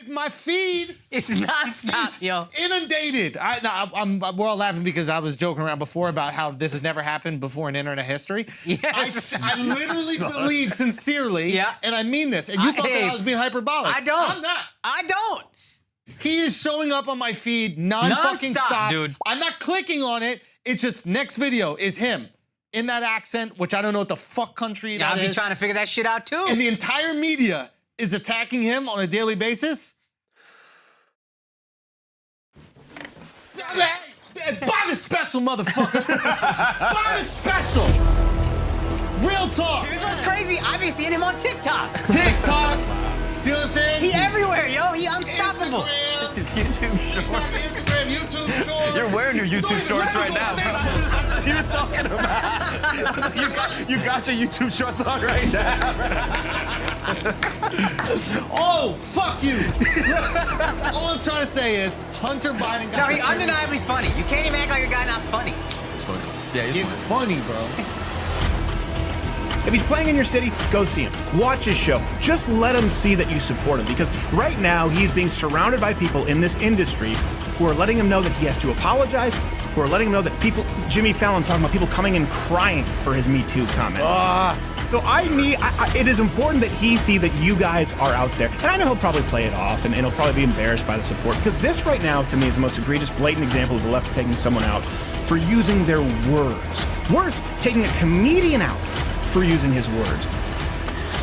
My feed is nonstop, yo. Inundated. We're all laughing because I was joking around before about how this has never happened before in internet history. Yes. I literally believe sincerely, and I mean this, and you thought that I was being hyperbolic. I don't. I'm not. I don't. He is showing up on my feed non-fucking stop. Dude. I'm not clicking on it. It's just next video is him in that accent, which I don't know what the fuck country that is. I'll be trying to figure that shit out too. And the entire media is attacking him on a daily basis. Buy the special, motherfucker. Buy the special. Real talk. Here's what's crazy. I've been seeing him on TikTok. TikTok. Do you know what I'm saying? He everywhere, yo. He unstoppable. Instagram. His YouTube shorts. Instagram, YouTube shorts. You're wearing your YouTube shorts right now. You were talking about. You got your YouTube shorts on right now. Oh, fuck you. All I'm trying to say is Hunter Biden got. No, he's undeniably funny. You can't even act like a guy not funny. He's funny. Yeah, he's funny, bro. If he's playing in your city, go see him. Watch his show. Just let him see that you support him, because right now he's being surrounded by people in this industry who are letting him know that he has to apologize, who are letting him know that people, Jimmy Fallon talking about people coming and crying for his Me Too comment. So it is important that he see that you guys are out there. And I know he'll probably play it off and he'll probably be embarrassed by the support, because this right now to me is the most egregious, blatant example of the left taking someone out for using their words. Worse, taking a comedian out for using his words.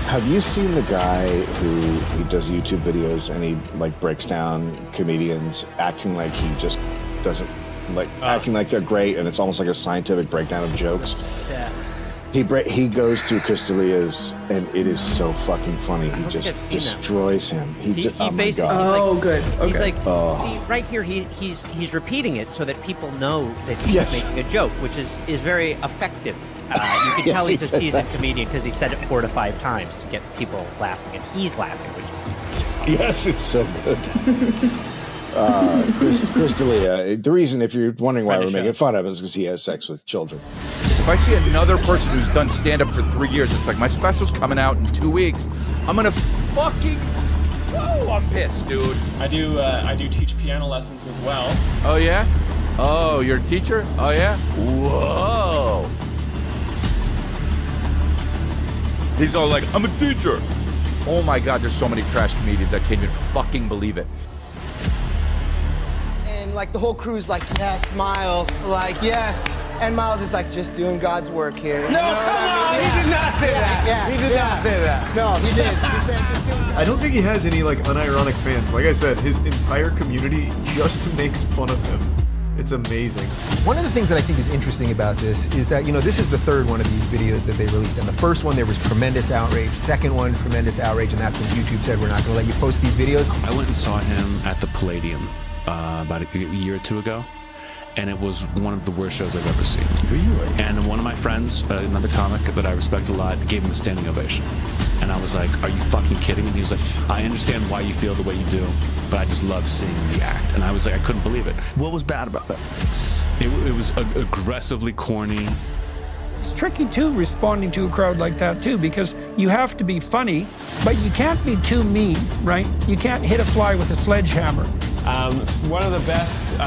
Have you seen the guy who does YouTube videos and he like breaks down comedians acting like he just doesn't acting like they're great, and it's almost like a scientific breakdown of jokes? Yeah. He goes through Chris D'Elia's, and it is so fucking funny. He just destroys him. Oh my God. Oh, good. Okay. He's like, see, right here, he's repeating it so that people know that he's making a joke, which is very effective. You can tell he's a seasoned comedian because he said it 4 to 5 times to get people laughing, and he's laughing, which is yes, it's so good. Chris D'Elia, the reason, if you're wondering why we're making fun of him, is because he has sex with children. If I see another person who's done stand-up for 3 years, it's like, my special's coming out in 2 weeks. I'm gonna fucking... Oh, I'm pissed, dude. I do teach piano lessons as well. Oh, yeah? Oh, you're a teacher? Oh, yeah? Whoa. He's all like, I'm a teacher. Oh my God, there's so many trash comedians. I can't even fucking believe it. And like the whole crew's like, yes, Miles, like, yes. And Miles is like, just doing God's work here. No, come on! He did not say that. Yeah, he did not say that. No, he did. He said, just doing I don't think he has any like unironic fans. Like I said, his entire community just makes fun of him. It's amazing. One of the things that I think is interesting about this is that, this is the third one of these videos that they released. And the first one, there was tremendous outrage. Second one, tremendous outrage. And that's when YouTube said, we're not going to let you post these videos. I went and saw him at the Palladium about a year or two ago. And it was one of the worst shows I've ever seen. And one of my friends, another comic that I respect a lot, gave him a standing ovation. And I was like, are you fucking kidding me? And he was like, I understand why you feel the way you do, but I just love seeing the act. And I was like, I couldn't believe it. What was bad about that? It was aggressively corny. It's tricky too, responding to a crowd like that too, because you have to be funny, but you can't be too mean, right? You can't hit a fly with a sledgehammer. One of the best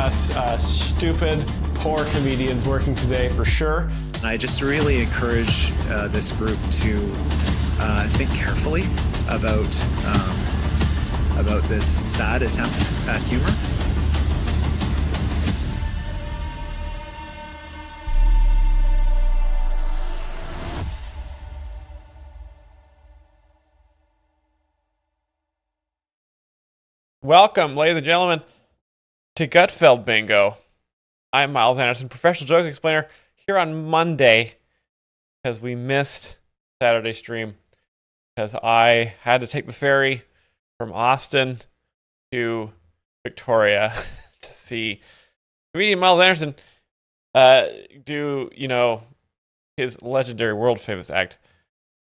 stupid, poor comedians working today, for sure. I just really encourage this group to think carefully about this sad attempt at humor. Welcome, ladies and gentlemen, to Gutfeld Bingo. I'm Miles Anderson, professional joke explainer, here on Monday because we missed Saturday's stream because I had to take the ferry from Austin to Victoria to see comedian Miles Anderson do, his legendary world famous act.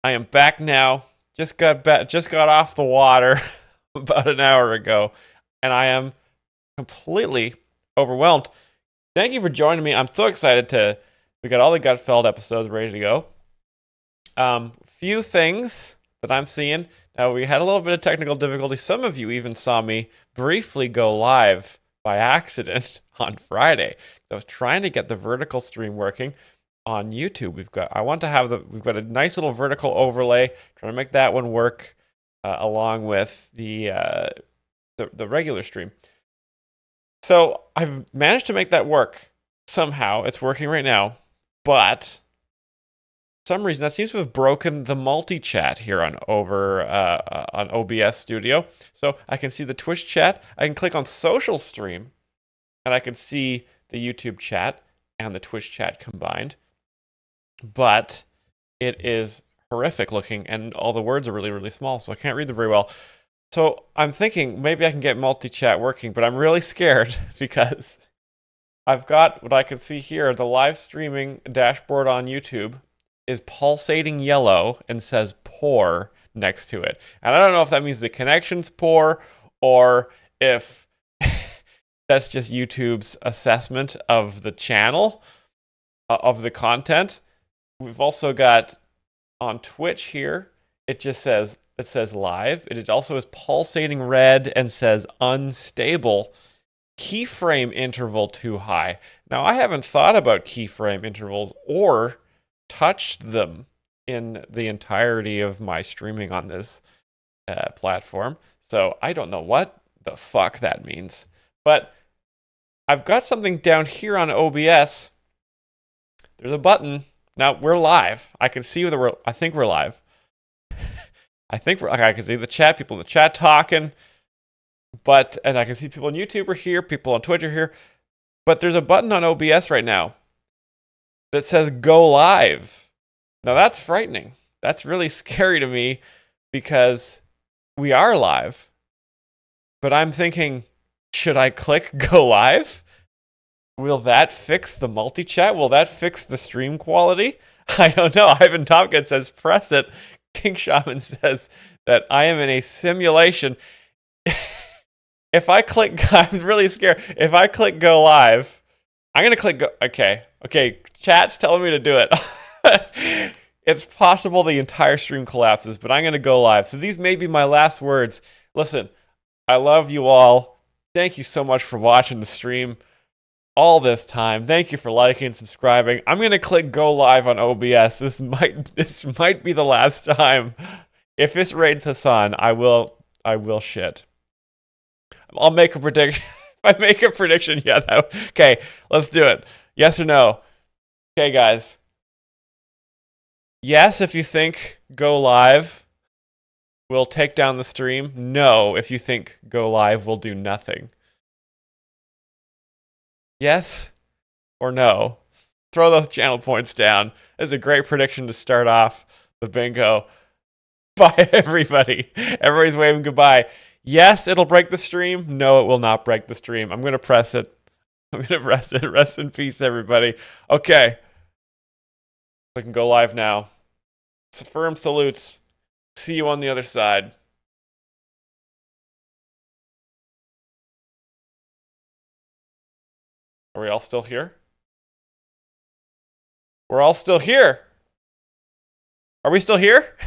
I am back now. Just got off the water about an hour ago, and I am completely overwhelmed. Thank you for joining me. I'm so excited we got all the Gutfeld episodes ready to go. Few things that I'm seeing. Now, we had a little bit of technical difficulty. Some of you even saw me briefly go live by accident on Friday. I was trying to get the vertical stream working on YouTube. We've got a nice little vertical overlay, trying to make that one work along with the regular stream. So I've managed to make that work somehow. It's working right now, but for some reason that seems to have broken the multi-chat here on OBS Studio. So I can see the Twitch chat. I can click on social stream, and I can see the YouTube chat and the Twitch chat combined. But it is horrific looking, and all the words are really, really small, so I can't read them very well. So I'm thinking maybe I can get multi-chat working, but I'm really scared because I've got what I can see here. The live streaming dashboard on YouTube is pulsating yellow and says poor next to it. And I don't know if that means the connection's poor or if that's just YouTube's assessment of the channel, of the content. We've also got on Twitch here, it says live. It also is pulsating red and says unstable. Keyframe interval too high. Now, I haven't thought about keyframe intervals or touched them in the entirety of my streaming on this platform. So I don't know what the fuck that means. But I've got something down here on OBS. There's a button. Now we're live. I can see that I think we're live. I can see the chat, people in the chat talking. And I can see people on YouTube are here, people on Twitch are here. But there's a button on OBS right now that says go live. Now that's frightening. That's really scary to me because we are live. But I'm thinking, should I click go live? Will that fix the multi-chat? Will that fix the stream quality? I don't know. Ivan Tompkins says press it. King Shaman says that I am in a simulation. If I click, I'm really scared. If I click go live, I'm going to click go. Okay. Chat's telling me to do it. It's possible the entire stream collapses, but I'm going to go live. So these may be my last words. Listen, I love you all. Thank you so much for watching the stream all this time. Thank you for liking and subscribing. I'm going to click go live on OBS. This might be the last time. If this raids Hassan, I will shit. I'll make a prediction. If I make a prediction yet. Okay, let's do it. Yes or no? Okay, guys. Yes, if you think go live will take down the stream. No, if you think go live will do nothing. Yes or no? Throw those channel points down. It's a great prediction to start off the bingo. Bye, everybody. Everybody's waving goodbye. Yes, it'll break the stream. No, it will not break the stream. I'm going to press it. I'm going to press it. Rest in peace, everybody. Okay. We can go live now. Firm salutes. See you on the other side. Are we all still here? We're all still here. Are we still here?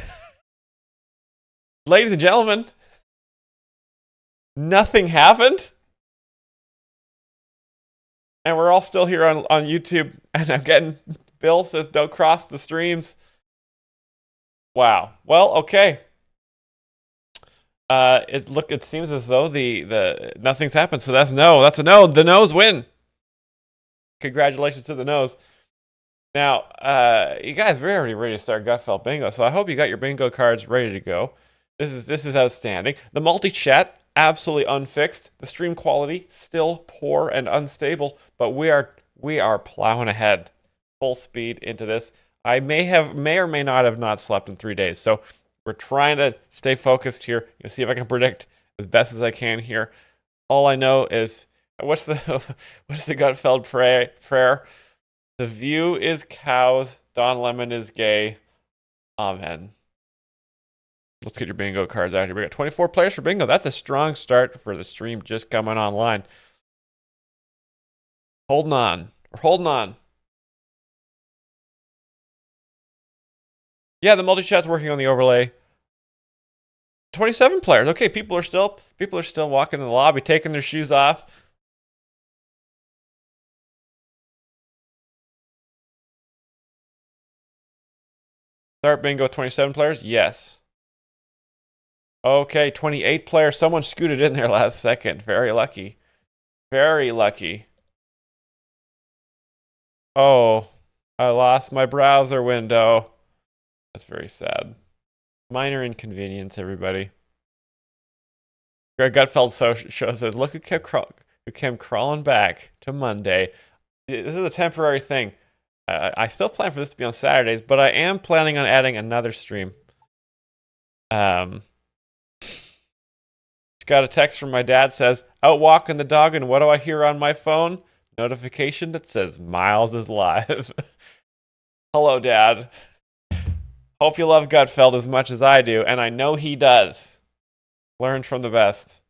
Ladies and gentlemen, nothing happened. And we're all still here on YouTube. And I'm getting, Bill says don't cross the streams. Wow. Well, okay. It seems as though the nothing's happened, so that's no. That's a no. The no's win. Congratulations to the no's. Now, you guys, we're already ready to start Gutfeld Bingo, so I hope you got your bingo cards ready to go. This is outstanding. The multi-chat, absolutely unfixed. The stream quality, still poor and unstable, but we are plowing ahead, full speed into this. I may or may not have not slept in 3 days, so we're trying to stay focused here. You see if I can predict as best as I can here. All I know is what's the Gutfeld prayer? The view is cows. Don Lemon is gay. Amen. Let's get your bingo cards out here. We got 24 players for bingo. That's a strong start for the stream just coming online. Holding on. We're holding on. Yeah, the multi-chat's working on the overlay. 27 players. Okay, people are still walking in the lobby, taking their shoes off. Start bingo with 27 players? Yes. Okay, 28 players. Someone scooted in there last second. Very lucky. Very lucky. Oh, I lost my browser window. That's very sad. Minor inconvenience, everybody. Greg Gutfeld show says, look who came crawling back to Monday. This is a temporary thing. I still plan for this to be on Saturdays, but I am planning on adding another stream. Just got a text from my dad, says, out walking the dog, and what do I hear on my phone? Notification that says Miles is live. Hello, Dad. Hope you love Gutfeld as much as I do, and I know he does. Learn from the best.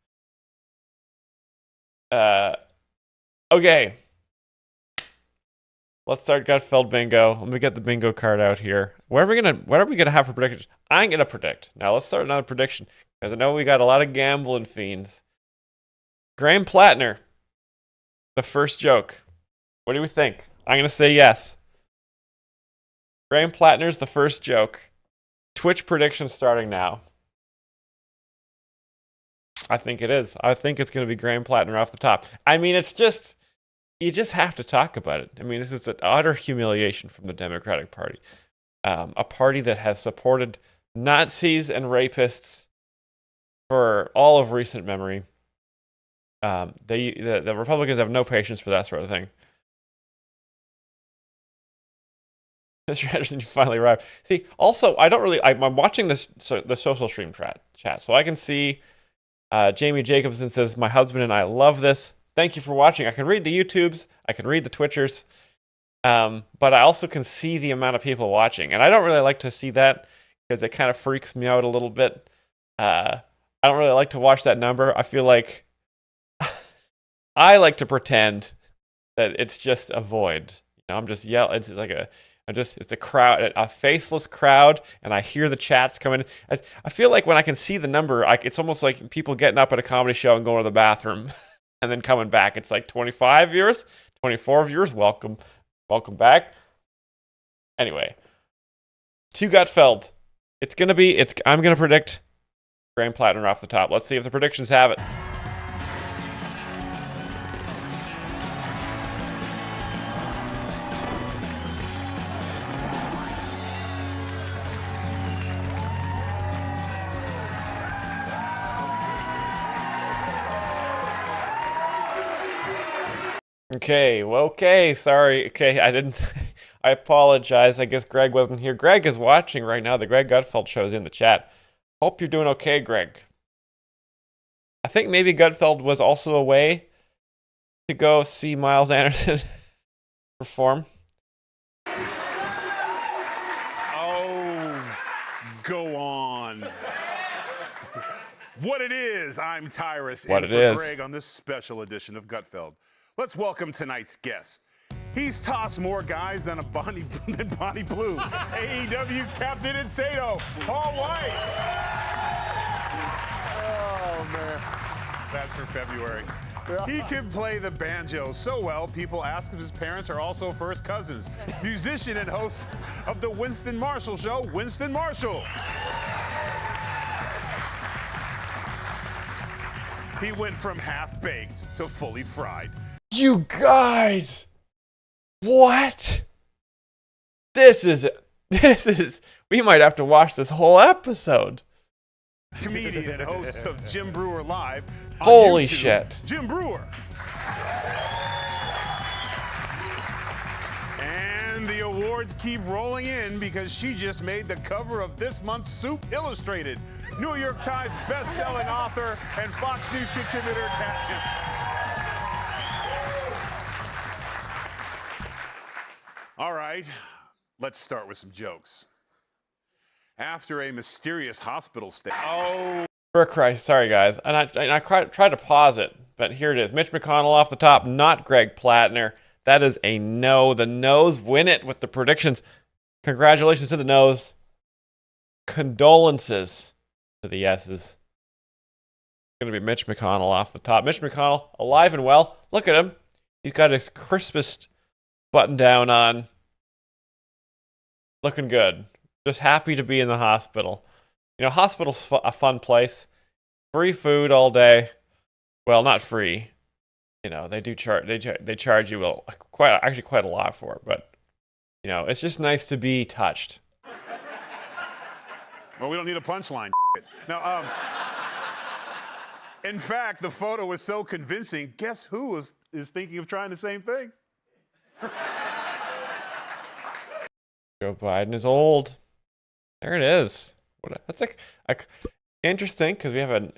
Okay. Let's start Gutfeld bingo. Let me get the bingo card out here. What are we gonna have for predictions? I'm gonna predict. Now let's start another prediction. Because I know we got a lot of gambling fiends. Graham Plattner. The first joke. What do we think? I'm gonna say yes. Graham Plattner's the first joke. Twitch prediction starting now. I think it is. I think it's gonna be Graham Plattner off the top. I mean, it's just... You just have to talk about it. I mean, this is an utter humiliation from the Democratic Party. A party that has supported Nazis and rapists for all of recent memory. The Republicans have no patience for that sort of thing. Mr. Anderson, you finally arrived. See, also, I'm watching the social stream chat, so I can see Jamie Jacobson says, my husband and I love this. Thank you for watching. I can read the YouTubes. I can read the Twitchers. But I also can see the amount of people watching. And I don't really like to see that because it kind of freaks me out a little bit. I don't really like to watch that number. I feel like I like to pretend that it's just a void. You know, I'm just yelling. It's a crowd, a faceless crowd, and I hear the chats coming. I feel like when I can see the number, it's almost like people getting up at a comedy show and going to the bathroom. And then coming back, it's like 25 viewers, 24 viewers. Welcome back. Anyway, to Gutfeld, I'm gonna predict Graham Plattner off the top. Let's see if the predictions have it. Okay, sorry. Okay, I apologize. I guess Greg wasn't here. Greg is watching right now. The Greg Gutfeld show is in the chat. Hope you're doing okay, Greg. I think maybe Gutfeld was also away to go see Miles Anderson perform. Oh, go on. What it is, I'm Tyrus. What in it is. Greg on this special edition of Gutfeld. Let's welcome tonight's guest. He's tossed more guys than Bonnie Blue. AEW's Captain Insano, Paul White. Oh, man. That's for February. He can play the banjo so well, people ask if his parents are also first cousins. Musician and host of the Winston Marshall Show, Winston Marshall. He went from half-baked to fully fried. You guys! What? This is, we might have to watch this whole episode. Comedian and host of Jim Brewer Live. On Holy YouTube, shit. Jim Brewer. And the awards keep rolling in because she just made the cover of this month's Soup Illustrated. New York Times best-selling author and Fox News contributor, Kat Timpson. All right, let's start with some jokes. After a mysterious hospital stay. Oh. For Christ, sorry guys. And I tried to pause it, but here it is. Mitch McConnell off the top, not Greg Plattner. That is a no. The no's win it with the predictions. Congratulations to the no's. Condolences to the yeses. Going to be Mitch McConnell off the top. Mitch McConnell, alive and well. Look at him. He's got his crispest button down on. Looking good. Just happy to be in the hospital. You know, hospital's a fun place. Free food all day. Well, not free. You know, they do charge. They charge you quite a lot for it. But you know, it's just nice to be touched. Well, we don't need a punchline. Now, in fact, the photo was so convincing. Guess who is thinking of trying the same thing? Joe Biden is old. There it is. That's like interesting because we have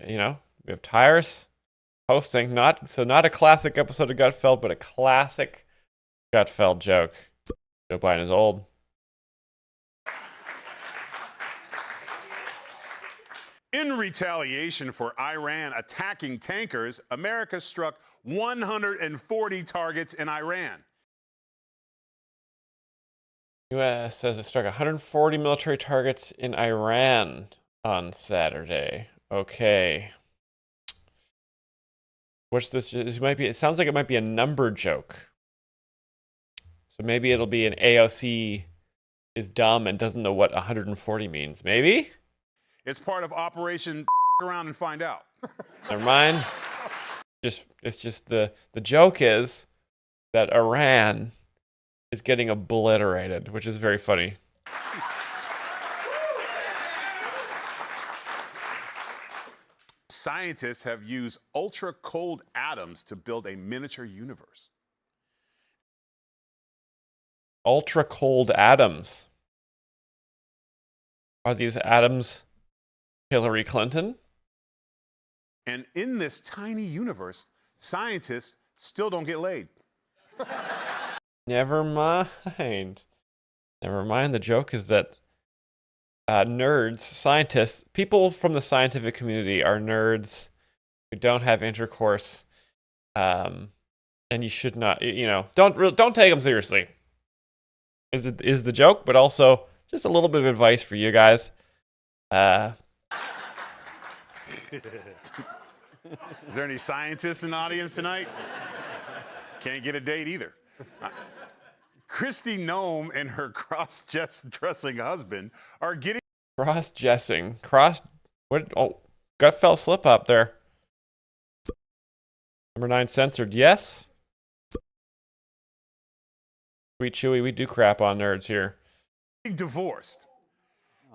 Tyrus hosting, not a classic episode of Gutfeld, but a classic Gutfeld joke. Joe Biden is old. In retaliation for Iran attacking tankers, America struck 140 targets in Iran. U.S. says it struck 140 military targets in Iran on Saturday. Okay. What's this? It sounds like it might be a number joke. So maybe it'll be an AOC is dumb and doesn't know what 140 means. Maybe? It's part of Operation around and find out. Never mind. It's just the joke is that Iran is getting obliterated, which is very funny. Scientists have used ultra-cold atoms to build a miniature universe. Ultra-cold atoms. Are these atoms Hillary Clinton? And in this tiny universe, scientists still don't get laid. Never mind. Never mind. The joke is that nerds, scientists, people from the scientific community are nerds who don't have intercourse, and you should not. Don't take them seriously. Is the joke, but also just a little bit of advice for you guys. Is there any scientists in the audience tonight? Can't get a date either. Christy Nome and her cross-dressing husband are getting... Cross-dressing. What? Oh, Gutfeld slip up there. Number 9 censored. Yes? Sweet Chewy, we do crap on nerds here. Divorced.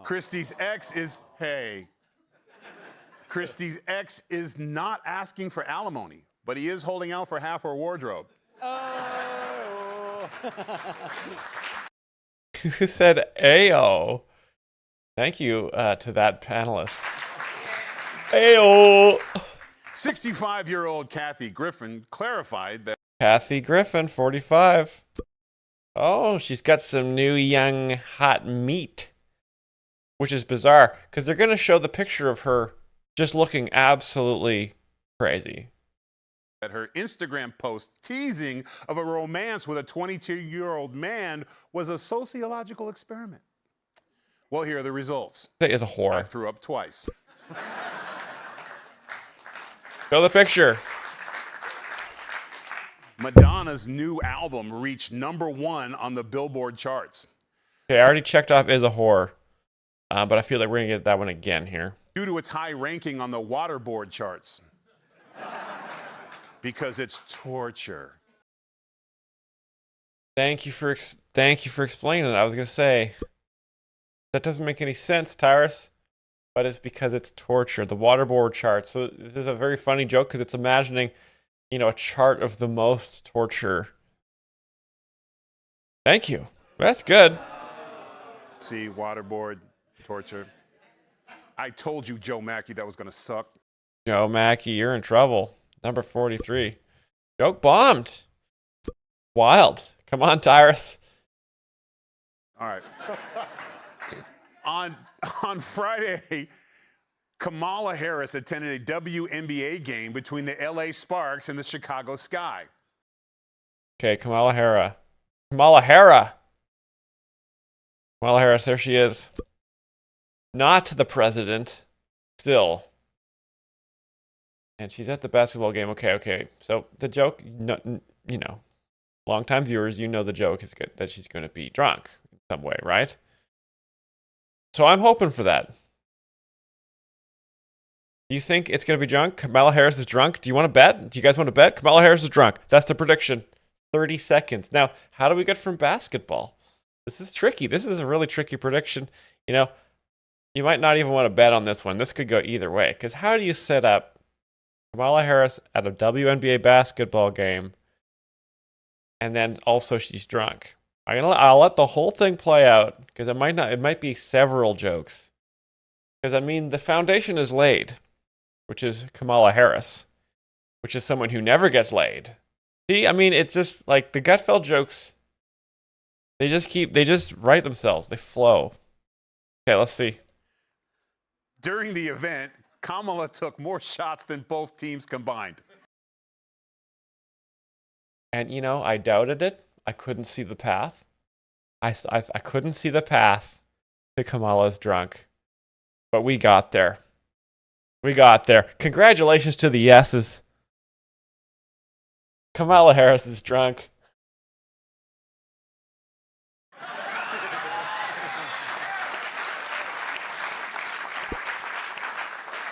Christy's ex is... Hey. Christy's ex is not asking for alimony, but he is holding out for half her wardrobe. Oh. Who said Ayo? Thank you to that panelist. Ayo. 65-year-old Kathy Griffin clarified that... Kathy Griffin, 45. Oh, she's got some new young hot meat, which is bizarre because they're going to show the picture of her just looking absolutely crazy. That her Instagram post teasing of a romance with a 22-year-old man was a sociological experiment. Well, here are the results. That is a whore. I threw up twice. Show the picture. Madonna's new album reached #1 on the Billboard charts. Okay, I already checked off is a whore, but I feel like we're going to get that one again here. Due to its high ranking on the Waterboard charts. Because it's torture. Thank you for explaining it. I was going to say, that doesn't make any sense, Tyrus, but it's because it's torture. The Waterboard chart. So this is a very funny joke because it's imagining, a chart of the most torture. Thank you. That's good. See, Waterboard, torture. I told you, Joe Mackey, that was going to suck. Joe Mackey, you're in trouble. Number 43. Joke bombed. Wild. Come on, Tyrus. All right. On Friday, Kamala Harris attended a WNBA game between the LA Sparks and the Chicago Sky. Okay, Kamala Harris. Kamala Harris, there she is. Not the president. still. And she's at the basketball game. Okay. So the joke, you know, longtime viewers, you know the joke is good, that she's going to be drunk in some way, right? So I'm hoping for that. Do you think it's going to be drunk? Kamala Harris is drunk? Do you want to bet? Do you guys want to bet? Kamala Harris is drunk. That's the prediction. 30 seconds. Now, how do we get from basketball? This is tricky. This is a really tricky prediction. You know, you might not even want to bet on this one. This could go either way. Because how do you set up Kamala Harris at a WNBA basketball game and then also she's drunk? I'll let the whole thing play out because it might be several jokes. Because I mean, the foundation is laid, which is Kamala Harris, which is someone who never gets laid. See, I mean, it's just like the Gutfeld jokes. They just write themselves. They flow. Okay, let's see. During the event, Kamala took more shots than both teams combined. And you know, I doubted it. I couldn't see the path. I couldn't see the path to Kamala's drunk. But we got there. We got there. Congratulations to the yeses. Kamala Harris is drunk.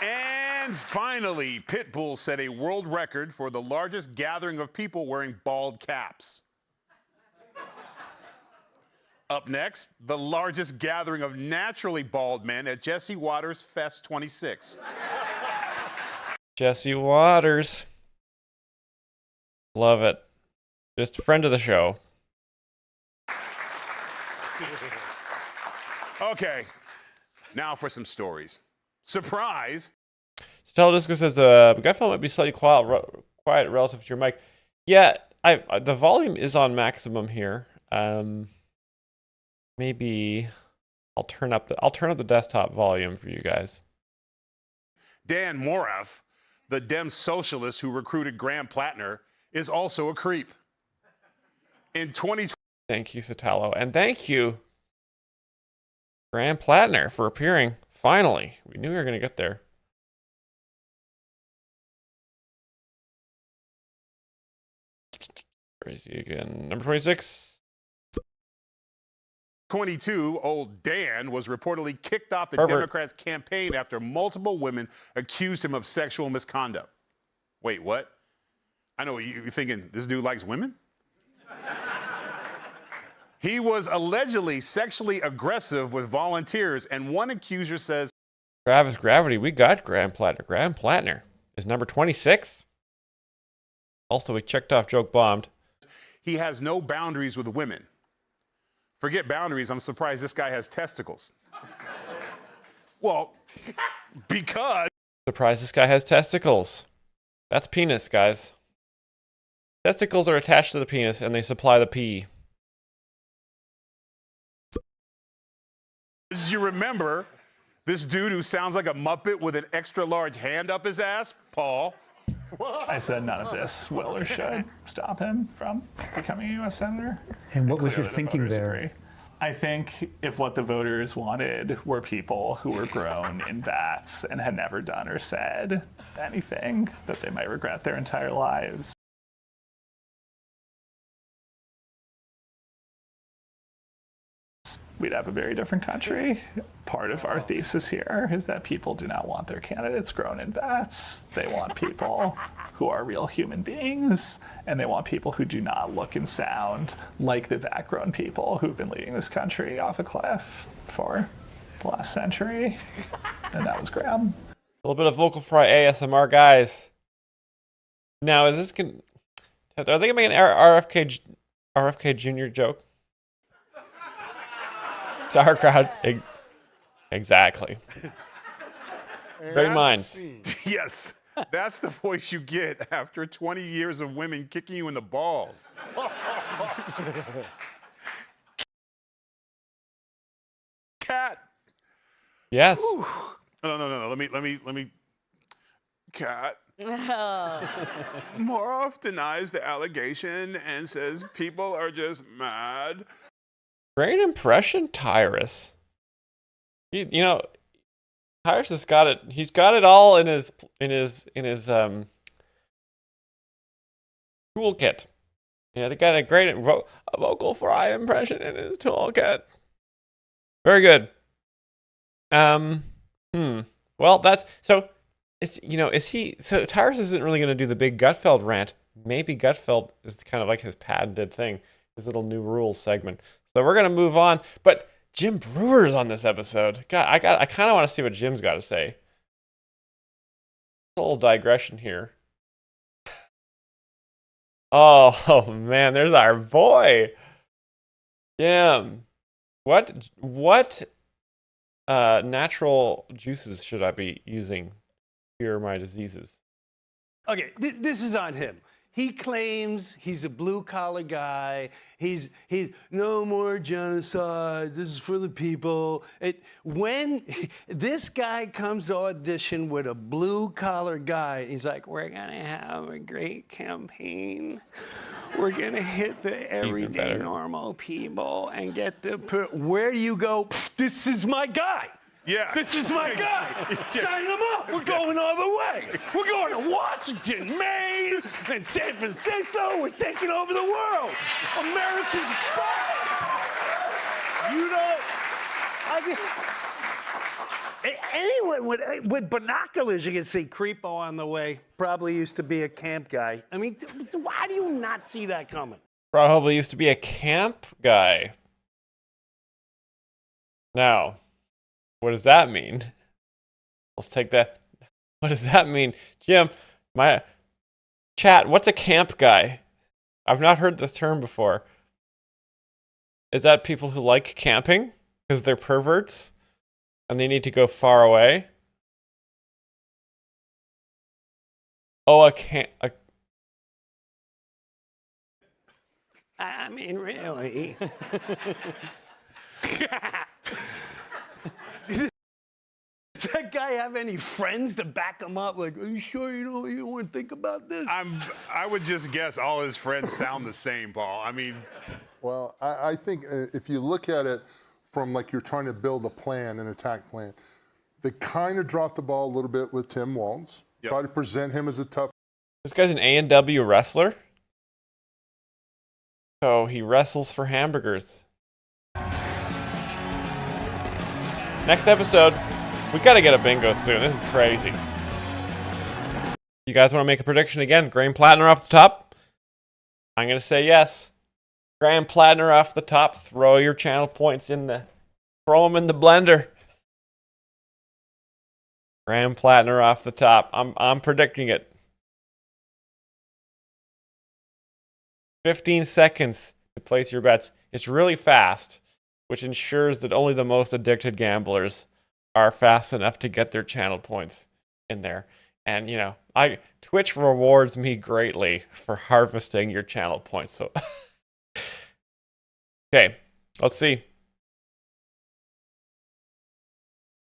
And finally, Pitbull set a world record for the largest gathering of people wearing bald caps. Up next, the largest gathering of naturally bald men at Jesse Waters Fest 26. Jesse Waters. Love it. Just a friend of the show. Okay, now for some stories. Surprise! Teledisco says the Gutfeld might be slightly quiet relative to your mic. Yeah, the volume is on maximum here. Maybe I'll turn up the desktop volume for you guys. Dan Morath, the Dem socialist who recruited Graham Plattner, is also a creep. In 2020. Thank you, Sotelo, and thank you, Graham Plattner, for appearing. Finally, we knew we were going to get there. Crazy again. Number 26. 22, old Dan was reportedly kicked off the Democrats' campaign after multiple women accused him of sexual misconduct. Wait, what? I know you're thinking, this dude likes women? He was allegedly sexually aggressive with volunteers, and one accuser says, Travis Gravity, we got Graham Plattner. Graham Plattner is number 26. Also, we checked off joke bombed. He has no boundaries with women. Forget boundaries, I'm surprised this guy has testicles. Well, because... Surprised this guy has testicles. That's penis, guys. Testicles are attached to the penis, and they supply the pee. As you remember, this dude who sounds like a Muppet with an extra large hand up his ass, Paul. I said none of this will or should stop him from becoming a U.S. Senator. And what was your Clearly the thinking voters there? agree. I think if what the voters wanted were people who were grown in vats and had never done or said anything that they might regret their entire lives, we'd have a very different country. Part of our thesis here is that people do not want their candidates grown in vats. They want people who are real human beings, and they want people who do not look and sound like the vat-grown people who've been leading this country off a cliff for the last century. And that was Graham. A little bit of vocal fry ASMR, guys. Now, are they going to make an RFK Jr. joke? Sauerkraut. Exactly. Great minds. Yes, that's the voice you get after 20 years of women kicking you in the balls. Cat. Yes. Whew. No. Let me. Cat. Moroff denies the allegation and says people are just mad. Great impression, Tyrus. You know, Tyrus has got it. He's got it all in his toolkit. He had got a great vocal fry impression in his toolkit. Very good. Well, that's so. It's is he? So Tyrus isn't really going to do the big Gutfeld rant. Maybe Gutfeld is kind of like his patented thing, his little new rules segment. So we're gonna move on. But Jim Brewer's on this episode. God, I kind of want to see what Jim's got to say. A little digression here. Oh man, there's our boy, Jim. What natural juices should I be using to cure my diseases? Okay, this is on him. He claims he's a blue-collar guy. He's no more genocide. This is for the people. When this guy comes to audition with a blue-collar guy, he's like, we're going to have a great campaign. We're going to hit the everyday normal people and get the... Where do you go, this is my guy. Yeah. This is my guy. Sign him up. We're going all the way. We're going to Washington, Maine, and San Francisco. We're taking over the world. America's back. Anyone with binoculars, you can see Creepo on the way. Probably used to be a camp guy. I mean, why do you not see that coming? Probably used to be a camp guy. Now, what does that mean? Let's take that. What does that mean? Jim, my chat, what's a camp guy? I've not heard this term before. Is that people who like camping because they're perverts and they need to go far away? Oh, I mean, really. Does that guy have any friends to back him up? Like, are you sure you don't want to think about this? I would just guess all his friends sound the same, Paul. I mean... Well, I think if you look at it from like you're trying to build a plan, an attack plan, they kind of dropped the ball a little bit with Tim Walz. Yep. Try to present him as a tough... This guy's an A&W wrestler. So he wrestles for hamburgers. Next episode, we gotta get a bingo soon. This is crazy. You guys want to make a prediction again? Graham Plattner off the top? I'm gonna say yes. Graham Plattner off the top. Throw your channel points in the... Throw them in the blender. Graham Plattner off the top. I'm predicting it. 15 seconds to place your bets. It's really fast, which ensures that only the most addicted gamblers are fast enough to get their channel points in there. And, Twitch rewards me greatly for harvesting your channel points. So, okay, let's see.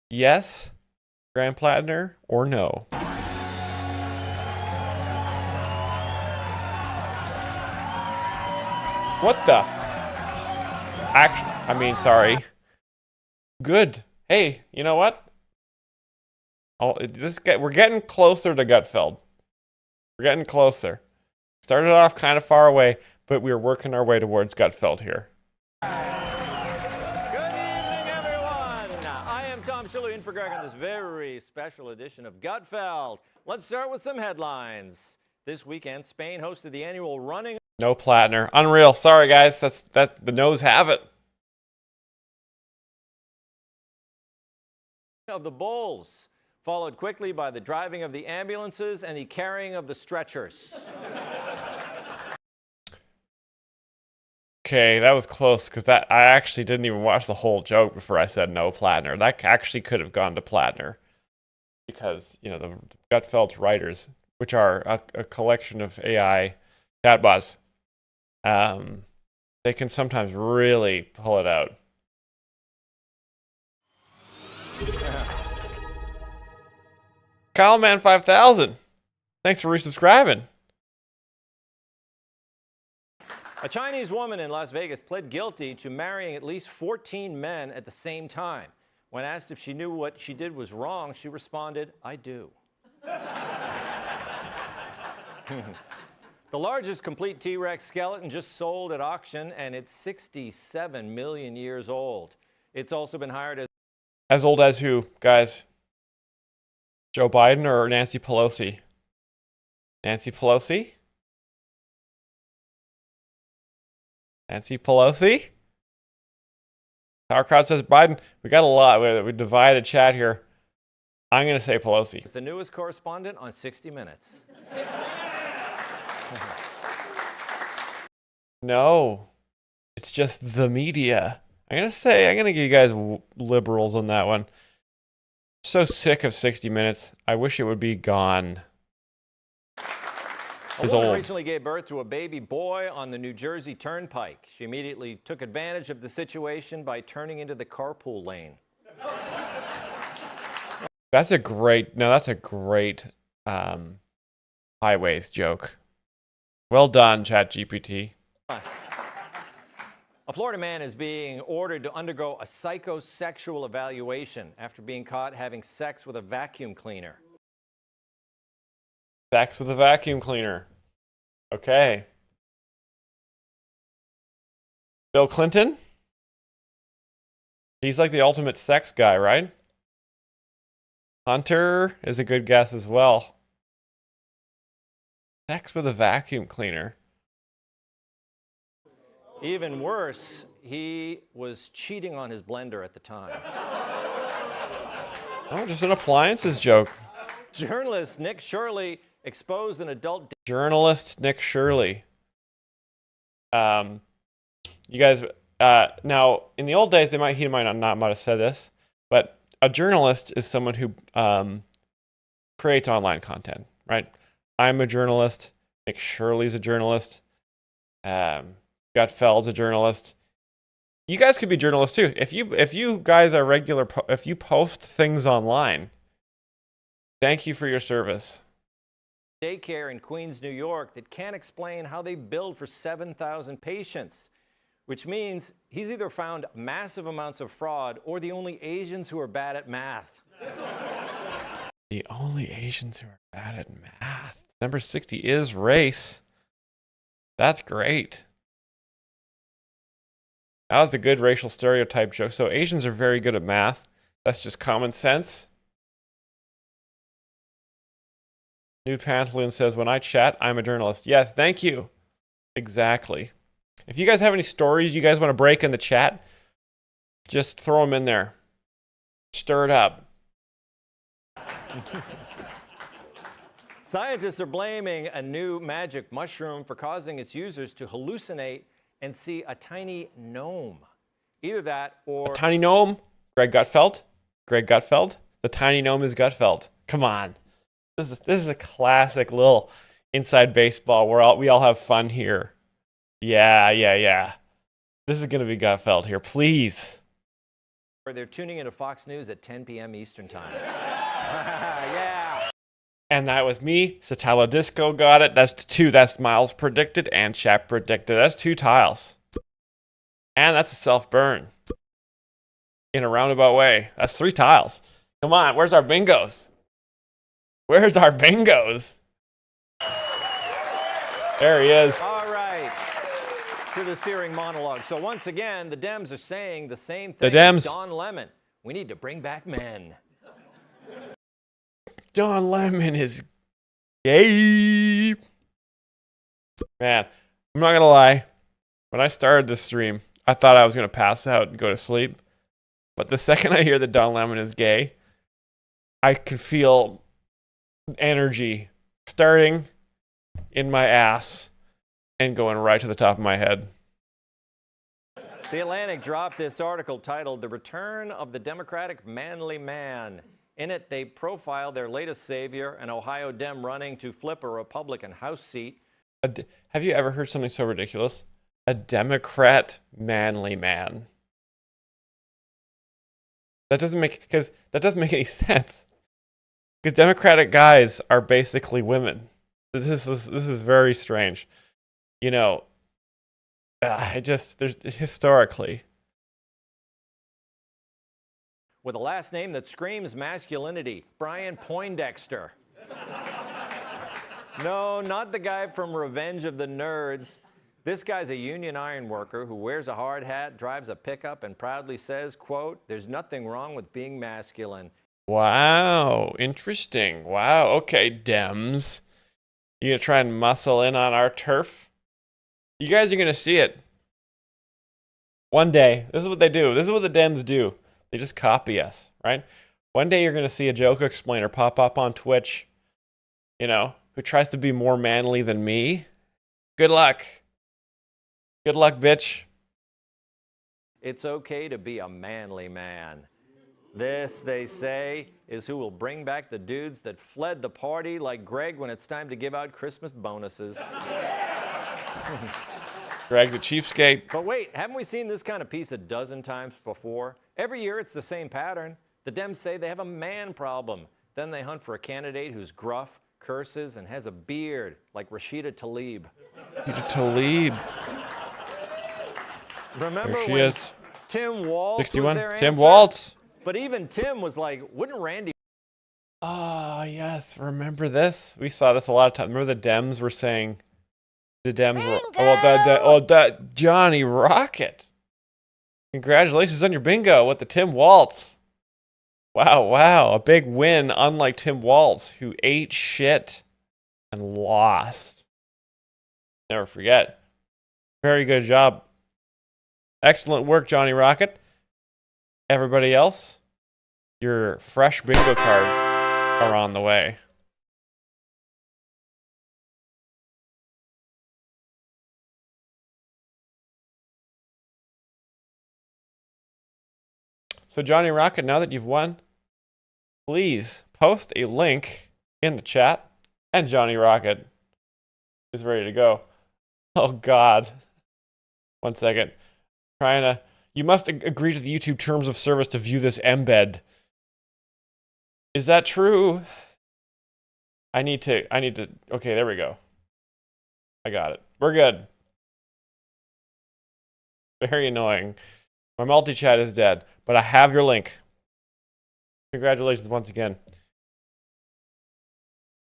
Yes, Graham Plattner, or no? What the? Sorry. Good. Hey, you know what? We're getting closer to Gutfeld. We're getting closer. Started off kind of far away, but we're working our way towards Gutfeld here. Good evening, everyone. I am Tom Schiller in for Greg on this very special edition of Gutfeld. Let's start with some headlines. This weekend, Spain hosted the annual running. No Plattner. Unreal. Sorry, guys. The no's have it. Of the bulls, followed quickly by the driving of the ambulances and the carrying of the stretchers. Okay, that was close because I actually didn't even watch the whole joke before I said no Plattner. That actually could have gone to Plattner because the Gutfeld's writers, which are a collection of AI chatbots, they can sometimes really pull it out. Kyleman 5000, thanks for resubscribing. A Chinese woman in Las Vegas pled guilty to marrying at least 14 men at the same time. When asked if she knew what she did was wrong, she responded, "I do." The largest complete T-Rex skeleton just sold at auction, and it's 67 million years old. It's also been hired As old as who, guys? Joe Biden or Nancy Pelosi? Nancy Pelosi? Nancy Pelosi? Our crowd says Biden. We got a lot. We divided chat here. I'm going to say Pelosi. the newest correspondent on 60 Minutes. No, it's just the media. I'm going to give you guys liberals on that one. So sick of 60 Minutes. I wish it would be gone. A It's woman old. recently gave birth to a baby boy on the New Jersey Turnpike. She immediately took advantage of the situation by turning into the carpool lane. That's a great highways joke. Well done, ChatGPT. A Florida man is being ordered to undergo a psychosexual evaluation after being caught having sex with a vacuum cleaner. Sex with a vacuum cleaner. Okay. Bill Clinton? He's like the ultimate sex guy, right? Hunter is a good guess as well. Sex with a vacuum cleaner. Even worse, he was cheating on his blender at the time. Oh, just an appliances joke. Journalist Nick Shirley exposed an adult. Journalist Nick Shirley. You guys, now in the old days, he might not have said this, but a journalist is someone who creates online content, right? I'm a journalist. Nick Shirley's a journalist. Gutfeld's a journalist. You guys could be journalists too. If you guys are regular, if you post things online, thank you for your service. Daycare in Queens, New York that can't explain how they billed for 7,000 patients, which means he's either found massive amounts of fraud or the only Asians who are bad at math. The only Asians who are bad at math. Number 60 is race. That's great. That was a good racial stereotype joke. So Asians are very good at math. That's just common sense. Nude Pantaloon says, when I chat, I'm a journalist. Yes, thank you. Exactly. If you guys have any stories you guys want to break in the chat, just throw them in there. Stir it up. Scientists are blaming a new magic mushroom for causing its users to hallucinate and see a tiny gnome. Either that or... A tiny gnome? Greg Gutfeld? The tiny gnome is Gutfeld. Come on. This is a classic little inside baseball where we all have fun here. Yeah. This is going to be Gutfeld here. Please. They're tuning into Fox News at 10 p.m. Eastern Time. Yeah. And that was me. Satalo Disco got it. That's 2. That's Miles predicted and Chap predicted. That's 2 tiles. And that's a self-burn. In a roundabout way. That's 3 tiles. Come on, where's our bingos? Where's our bingos? There he is. All right. To the searing monologue. So once again, the Dems are saying the same thing. The Dems. As Don Lemon. We need to bring back men. Don Lemon is gay. Man, I'm not gonna lie. When I started this stream, I thought I was gonna pass out and go to sleep. But the second I hear that Don Lemon is gay, I can feel energy starting in my ass and going right to the top of my head. The Atlantic dropped this article titled "The Return of the Democratic Manly Man." In it, they profile their latest savior, an Ohio Dem running to flip a Republican House seat. Have you ever heard something so ridiculous? A Democrat manly man. That doesn't make any sense. Because Democratic guys are basically women. This is very strange. You know, there's historically. with a last name that screams masculinity, Brian Poindexter. No, not the guy from Revenge of the Nerds. This guy's a union iron worker who wears a hard hat, drives a pickup, and proudly says, quote, "There's nothing wrong with being masculine." Wow, interesting. Wow, okay, Dems. You gonna try and muscle in on our turf? You guys are gonna see it. One day, this is what they do. This is what the Dems do. They just copy us, right? One day you're gonna see a joke explainer pop up on Twitch, you know, who tries to be more manly than me. Good luck. Good luck, bitch. It's okay to be a manly man. This, they say, is who will bring back the dudes that fled the party like Greg when it's time to give out Christmas bonuses. Greg the cheapskate. But wait, haven't we seen this kind of piece a dozen times before? Every year it's the same pattern. The Dems say they have a man problem. Then they hunt for a candidate who's gruff, curses, and has a beard, like Rashida Tlaib. Rashida Tlaib. Remember There she when is. Tim Waltz 61. was their Tim answer? Waltz. But even Tim was like, wouldn't Randy... Oh, yes. Remember this? We saw this a lot of times. Remember the Dems were saying... The Dems were... Johnny Rocket. Congratulations on your bingo with the Tim Waltz. Wow. A big win, unlike Tim Waltz, who ate shit and lost. Never forget. Very good job. Excellent work, Johnny Rocket. Everybody else, your fresh bingo cards are on the way. So Johnny Rocket, now that you've won, please post a link in the chat, and Johnny Rocket is ready to go. Oh God. 1 second. You must agree to the YouTube terms of service to view this embed. Is that true? I need to, okay, there we go. I got it. We're good. Very annoying. My multi-chat is dead, but I have your link. Congratulations once again.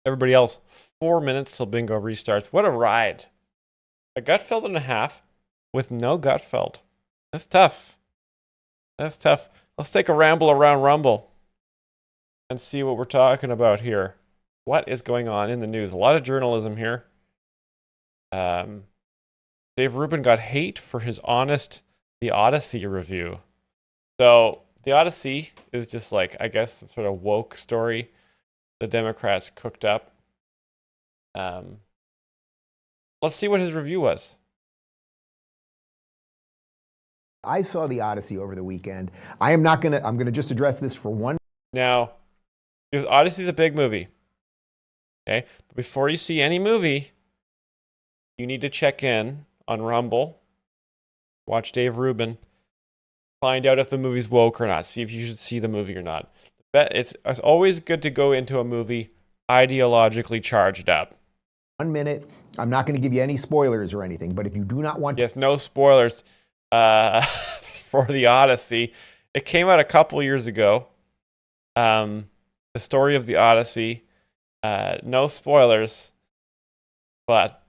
Everybody else, 4 minutes till bingo restarts. What a ride. A Gutfeld and a half with no Gutfeld. That's tough. That's tough. Let's take a ramble around Rumble and see what we're talking about here. What is going on in the news? A lot of journalism here. Dave Rubin got hate for his honest The Odyssey review. So The Odyssey is just like, I guess, some sort of woke story the Democrats cooked up. Let's see what his review was. I saw The Odyssey over the weekend. I'm gonna just address this for one. Now, because Odyssey's a big movie. Okay? But before you see any movie, you need to check in on Rumble, watch Dave Rubin, find out if the movie's woke or not, see if you should see the movie or not. It's always good to go into a movie ideologically charged up. 1 minute. I'm not going to give you any spoilers or anything, but if you do not want Yes, no spoilers for The Odyssey. It came out a couple years ago. The story of The Odyssey. No spoilers, but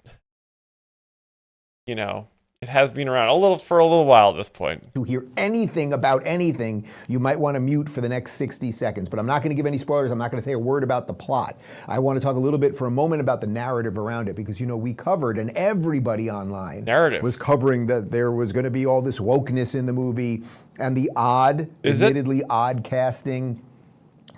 you know, it has been around for a little while at this point. to hear anything about anything, you might want to mute for the next 60 seconds. But I'm not going to give any spoilers. I'm not going to say a word about the plot. I want to talk a little bit for a moment about the narrative around it, because, you know, we covered, and everybody online was covering that there was going to be all this wokeness in the movie, and the admittedly odd casting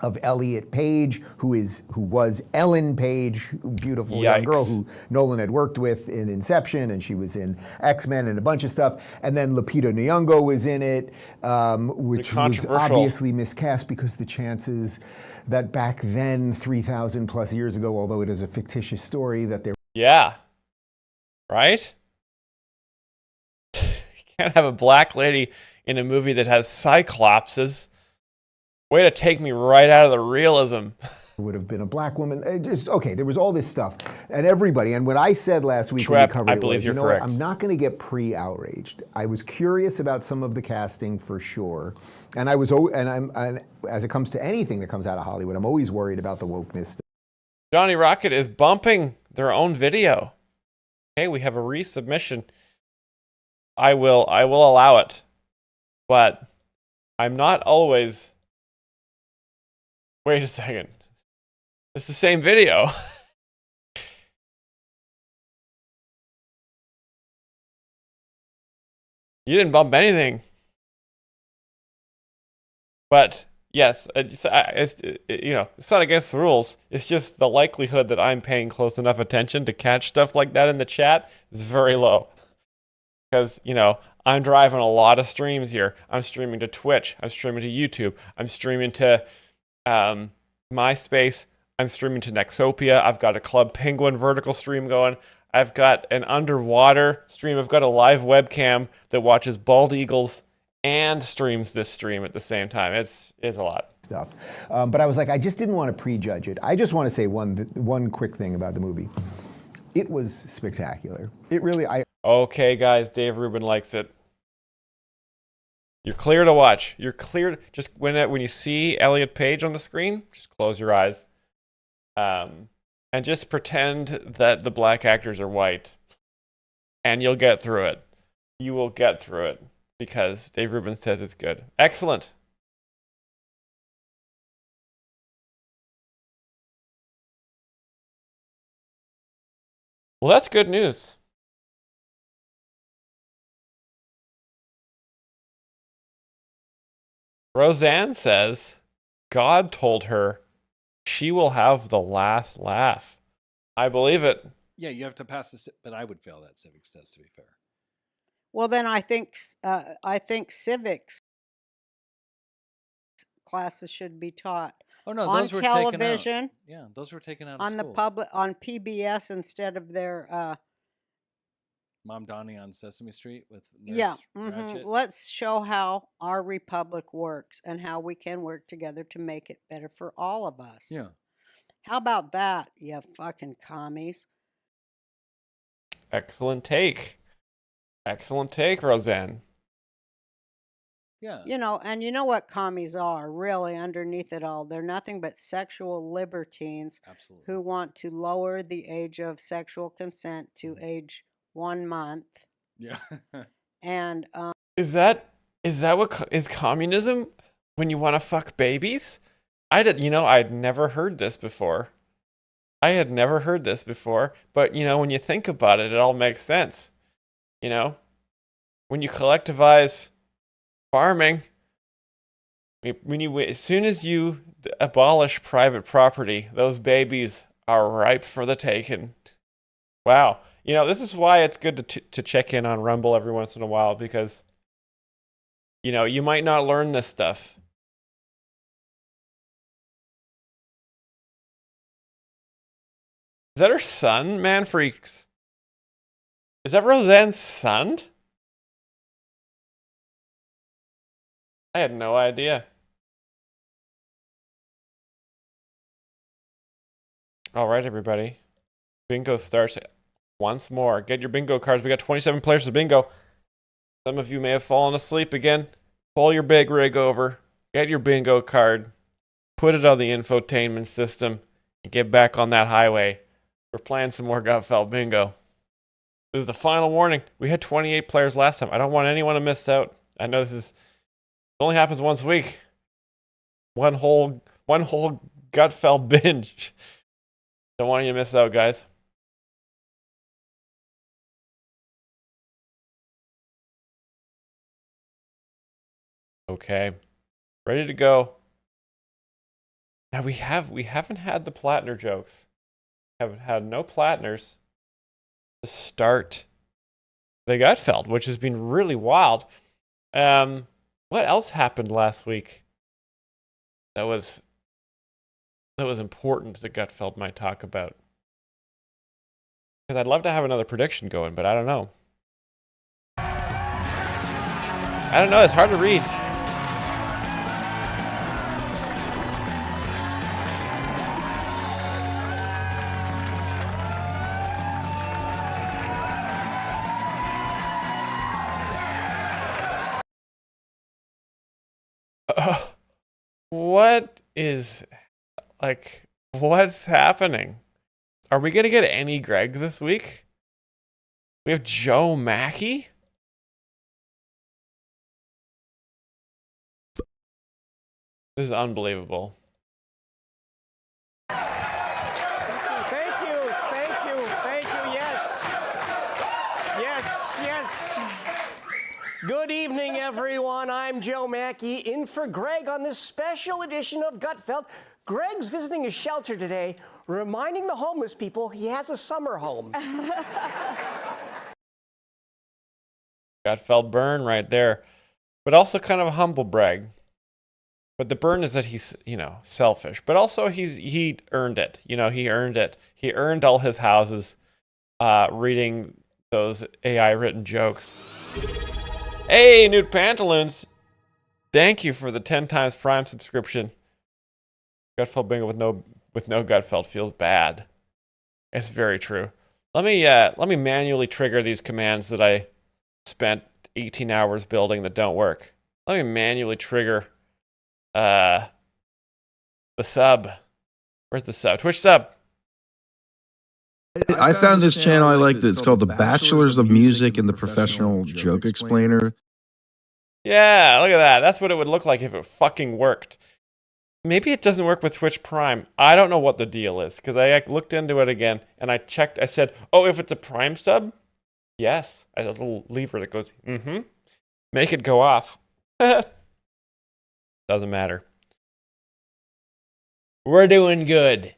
of Elliot Page, who was Ellen Page, beautiful young girl who Nolan had worked with in Inception, and she was in X-Men and a bunch of stuff. And then Lupita Nyong'o was in it, which was obviously miscast because the chances that back then, 3,000 plus years ago, although it is a fictitious story, that there... Yeah. Right? You can't have a black lady in a movie that has cyclopses. Way to take me right out of the realism. would have been a black woman. Okay, there was all this stuff. And everybody, and what I said last week when we covered it was, you know what, I'm not going to get pre-outraged. I was curious about some of the casting for sure. And as it comes to anything that comes out of Hollywood, I'm always worried about the wokeness. Johnny Rocket is bumping their own video. Okay, we have a resubmission. I will allow it. But I'm not always... Wait a second. It's the same video. You didn't bump anything. But yes, it's not against the rules. It's just the likelihood that I'm paying close enough attention to catch stuff like that in the chat is very low. Because, I'm driving a lot of streams here. I'm streaming to Twitch. I'm streaming to YouTube. I'm streaming to MySpace. I'm streaming to Nexopia. I've got a Club Penguin vertical stream going. I've got an underwater stream. I've got a live webcam that watches bald eagles and streams this stream at the same time. It's a lot. Stuff. But I was like, I just didn't want to prejudge it. I just want to say one quick thing about the movie. It was spectacular. It really, Okay, guys, Dave Rubin likes it. You're clear to watch. You're clear. Just when you see Elliot Page on the screen, just close your eyes. And just pretend that the black actors are white. And you'll get through it. You will get through it. Because Dave Rubin says it's good. Excellent. Well, that's good news. Roseanne says God told her she will have the last laugh. I believe it. Yeah, you have to pass this, but I would fail that civics test, to be fair. Well, then I think civics classes should be taught Oh no, on those were television. taken out. Yeah, those were taken out of on the schools. on PBS instead of their Mom Donnie on Sesame Street with Nurse yeah. Ratched. Let's show how our republic works and how we can work together to make it better for all of us. Yeah. How about that, you fucking commies? Excellent take. Excellent take, Roseanne. Yeah. And you know what commies are, really, underneath it all. They're nothing but sexual libertines who want to lower the age of sexual consent to age 1 month. Yeah. And Is that what is communism? When you want to fuck babies? I'd never heard this before. But when you think about it, it all makes sense. When you collectivize farming, as soon as you abolish private property, those babies are ripe for the taking. Wow. This is why it's good to check in on Rumble every once in a while, because, you might not learn this stuff. Is that her son, Man Freaks? Is that Roseanne's son? I had no idea. All right, everybody. Bingo starts once more. Get your bingo cards. We got 27 players to bingo. Some of you may have fallen asleep again. Pull your big rig over. Get your bingo card. Put it on the infotainment system. And get back on that highway. We're playing some more Gutfeld bingo. This is the final warning. We had 28 players last time. I don't want anyone to miss out. I know it only happens once a week. One whole Gutfeld binge. Don't want you to miss out, guys. Okay. Ready to go. Now we haven't had the Plattner jokes. Haven't had no Plattners to start the Gutfeld, which has been really wild. What else happened last week that was important that Gutfeld might talk about? Because I'd love to have another prediction going, but I don't know. It's hard to read. What is, like, what's happening? Are we going to get any Greg this week? We have Joe Mackey? This is unbelievable. Thank you, yes. Good evening, everyone. I'm Joe Mackey, in for Greg on this special edition of Gutfeld. Greg's visiting a shelter today, reminding the homeless people he has a summer home. Gutfeld burn right there. But also kind of a humble brag. But the burn is that he's, selfish. But also he earned it. He earned it. He earned all his houses reading those AI-written jokes. Hey, Nude Pantaloons. Thank you for the 10 times Prime subscription. Gutfeld bingo with no Gutfeld feels bad. It's very true. Let me manually trigger these commands that I spent 18 hours building that don't work. Let me manually trigger the sub. Where's the sub? Twitch sub. I found this channel I like. It's called The Bachelors of Music and the Professional Joke Explainer. Yeah, look at that. That's what it would look like if it fucking worked. Maybe it doesn't work with Twitch Prime. I don't know what the deal is, because I looked into it again, and I checked. I said, oh, if it's a Prime sub? Yes. I have a little lever that goes, make it go off. Doesn't matter. We're doing good.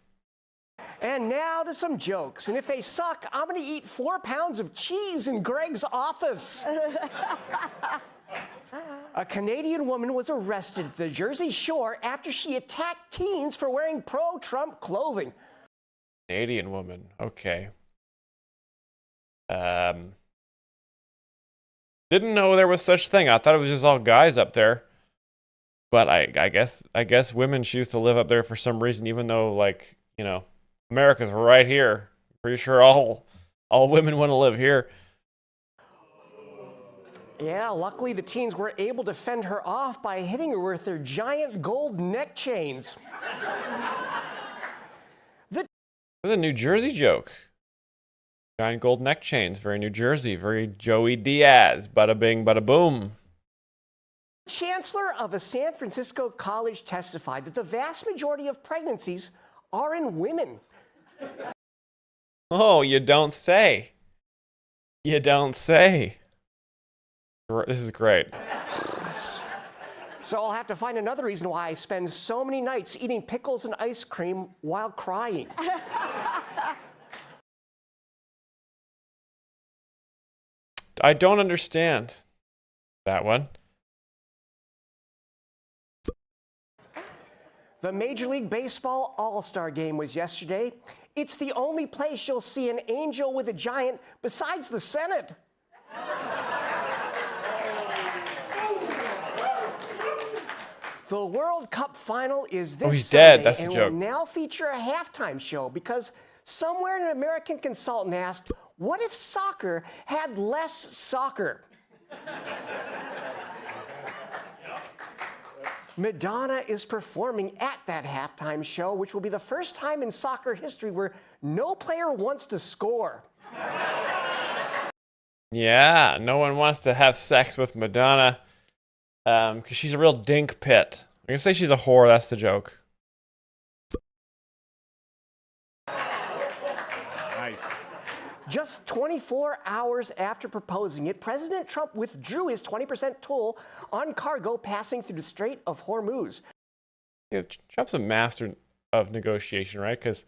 And now to some jokes. And if they suck, I'm going to eat 4 pounds of cheese in Greg's office. A Canadian woman was arrested at the Jersey Shore after she attacked teens for wearing pro-Trump clothing. Canadian woman. Okay. Didn't know there was such thing. I thought it was just all guys up there. But I guess women choose to live up there for some reason, even though, like, America's right here. Pretty sure all women want to live here. Yeah, luckily the teens were able to fend her off by hitting her with their giant gold neck chains. That's a New Jersey joke. Giant gold neck chains, very New Jersey, very Joey Diaz. Bada bing, bada boom. Chancellor of a San Francisco college testified that the vast majority of pregnancies are in women. Oh, you don't say. You don't say. This is great. So I'll have to find another reason why I spend so many nights eating pickles and ice cream while crying. I don't understand that one. The Major League Baseball All-Star Game was yesterday. It's the only place you'll see an angel with a giant besides the Senate. The World Cup final is this he's Sunday, dead. That's the and joke. will now feature a halftime show because somewhere an American consultant asked, what if soccer had less soccer? Madonna is performing at that halftime show, which will be the first time in soccer history where no player wants to score. Yeah, no one wants to have sex with Madonna because she's a real dink pit. I'm going to say she's a whore. That's the joke. Nice. Just 24 hours after proposing it, President Trump withdrew his 20% toll on cargo passing through the Strait of Hormuz. Yeah, Trump's a master of negotiation, right? Because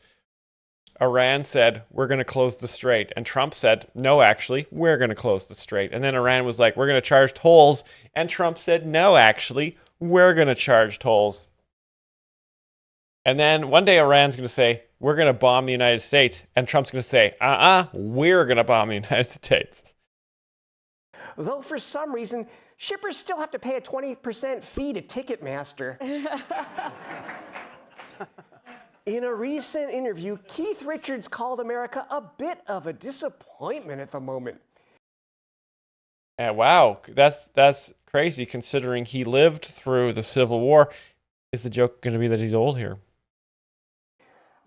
Iran said, we're going to close the strait. And Trump said, no, actually, we're going to close the strait. And then Iran was like, we're going to charge tolls. And Trump said, no, actually, we're going to charge tolls. And then one day Iran's going to say, we're going to bomb the United States. And Trump's going to say, we're going to bomb the United States. Though for some reason, shippers still have to pay a 20% fee to Ticketmaster. In a recent interview, Keith Richards called America a bit of a disappointment at the moment. And wow, that's crazy considering he lived through the Civil War. is the joke going to be that he's old here?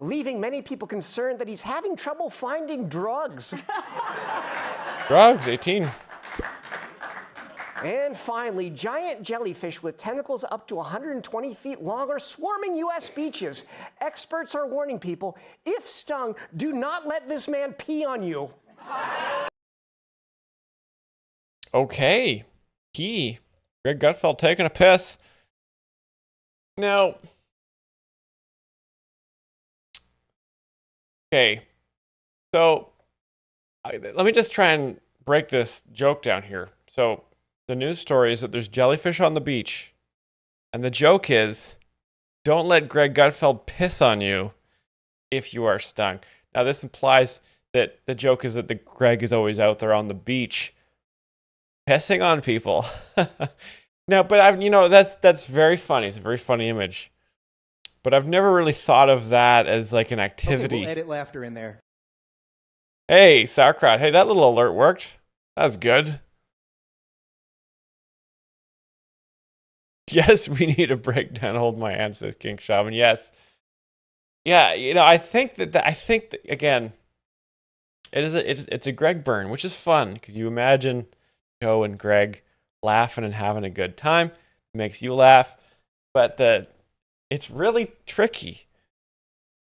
Leaving many people concerned that he's having trouble finding drugs. Drugs, 18. And finally, giant jellyfish with tentacles up to 120 feet long are swarming U.S. beaches. Experts are warning people, if stung, do not let this man pee on you. Okay. Greg Gutfeld taking a piss. Now, okay. So, let me just try and break this joke down here. So, the news story is that there's jellyfish on the beach. And the joke is, don't let Greg Gutfeld piss on you if you are stung. Now, this implies that the joke is that Greg is always out there on the beach pissing on people. No, but that's very funny. It's a very funny image. But I've never really thought of that as like an activity. Okay, we'll edit laughter in there. Hey, sauerkraut. Hey, that little alert worked. That's good. Yes, we need a breakdown. Hold my hand, says King Shaman. Yes. Yeah, I think that again, it's a Greg burn, which is fun because you imagine Joe and Greg laughing and having a good time. It makes you laugh, but it's really tricky.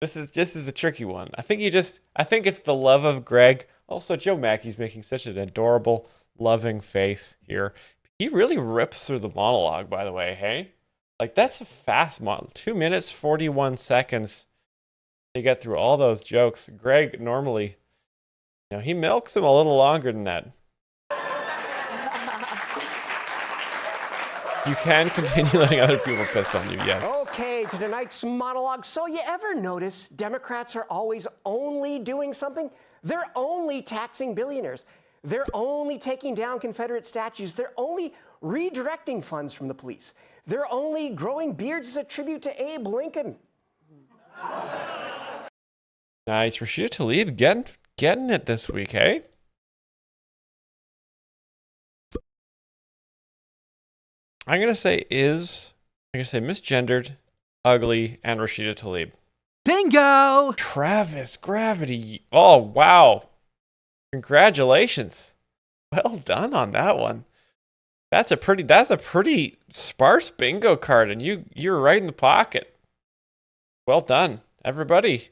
This is a tricky one. I think it's the love of Greg. Also, Joe Mackey's making such an adorable, loving face here. He really rips through the monologue, by the way, hey? Like, that's a fast monologue. 2 minutes, 41 seconds to get through all those jokes. Greg normally, he milks them a little longer than that. You can continue letting other people piss on you, yes. Okay, to tonight's monologue. So you ever notice Democrats are always only doing something? They're only taxing billionaires. They're only taking down Confederate statues. They're only redirecting funds from the police. They're only growing beards as a tribute to Abe Lincoln. Nice. Rashida Tlaib getting it this week, hey? I'm going to say misgendered, ugly, and Rashida Tlaib. Bingo! Travis Gravity. Oh, wow. Congratulations. Well done on that one. That's a pretty sparse bingo card, and you're right in the pocket. Well done, everybody.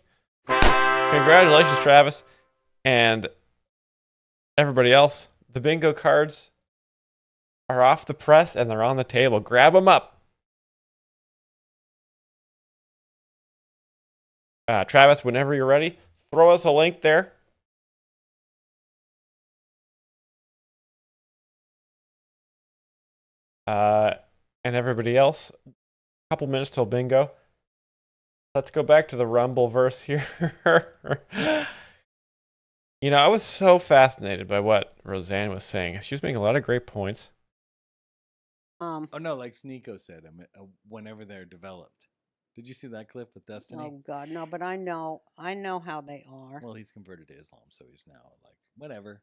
Congratulations, Travis. And everybody else. The bingo cards are off the press and they're on the table. Grab them up. Travis, whenever you're ready, throw us a link there. And everybody else, a couple minutes till bingo. Let's go back to the Rumble verse here. I was so fascinated by what Roseanne was saying. She was making a lot of great points. Oh no, like Sneeko said, whenever they're developed. Did you see that clip with Destiny? Oh God, no! But I know how they are. Well, he's converted to Islam, so he's now like whenever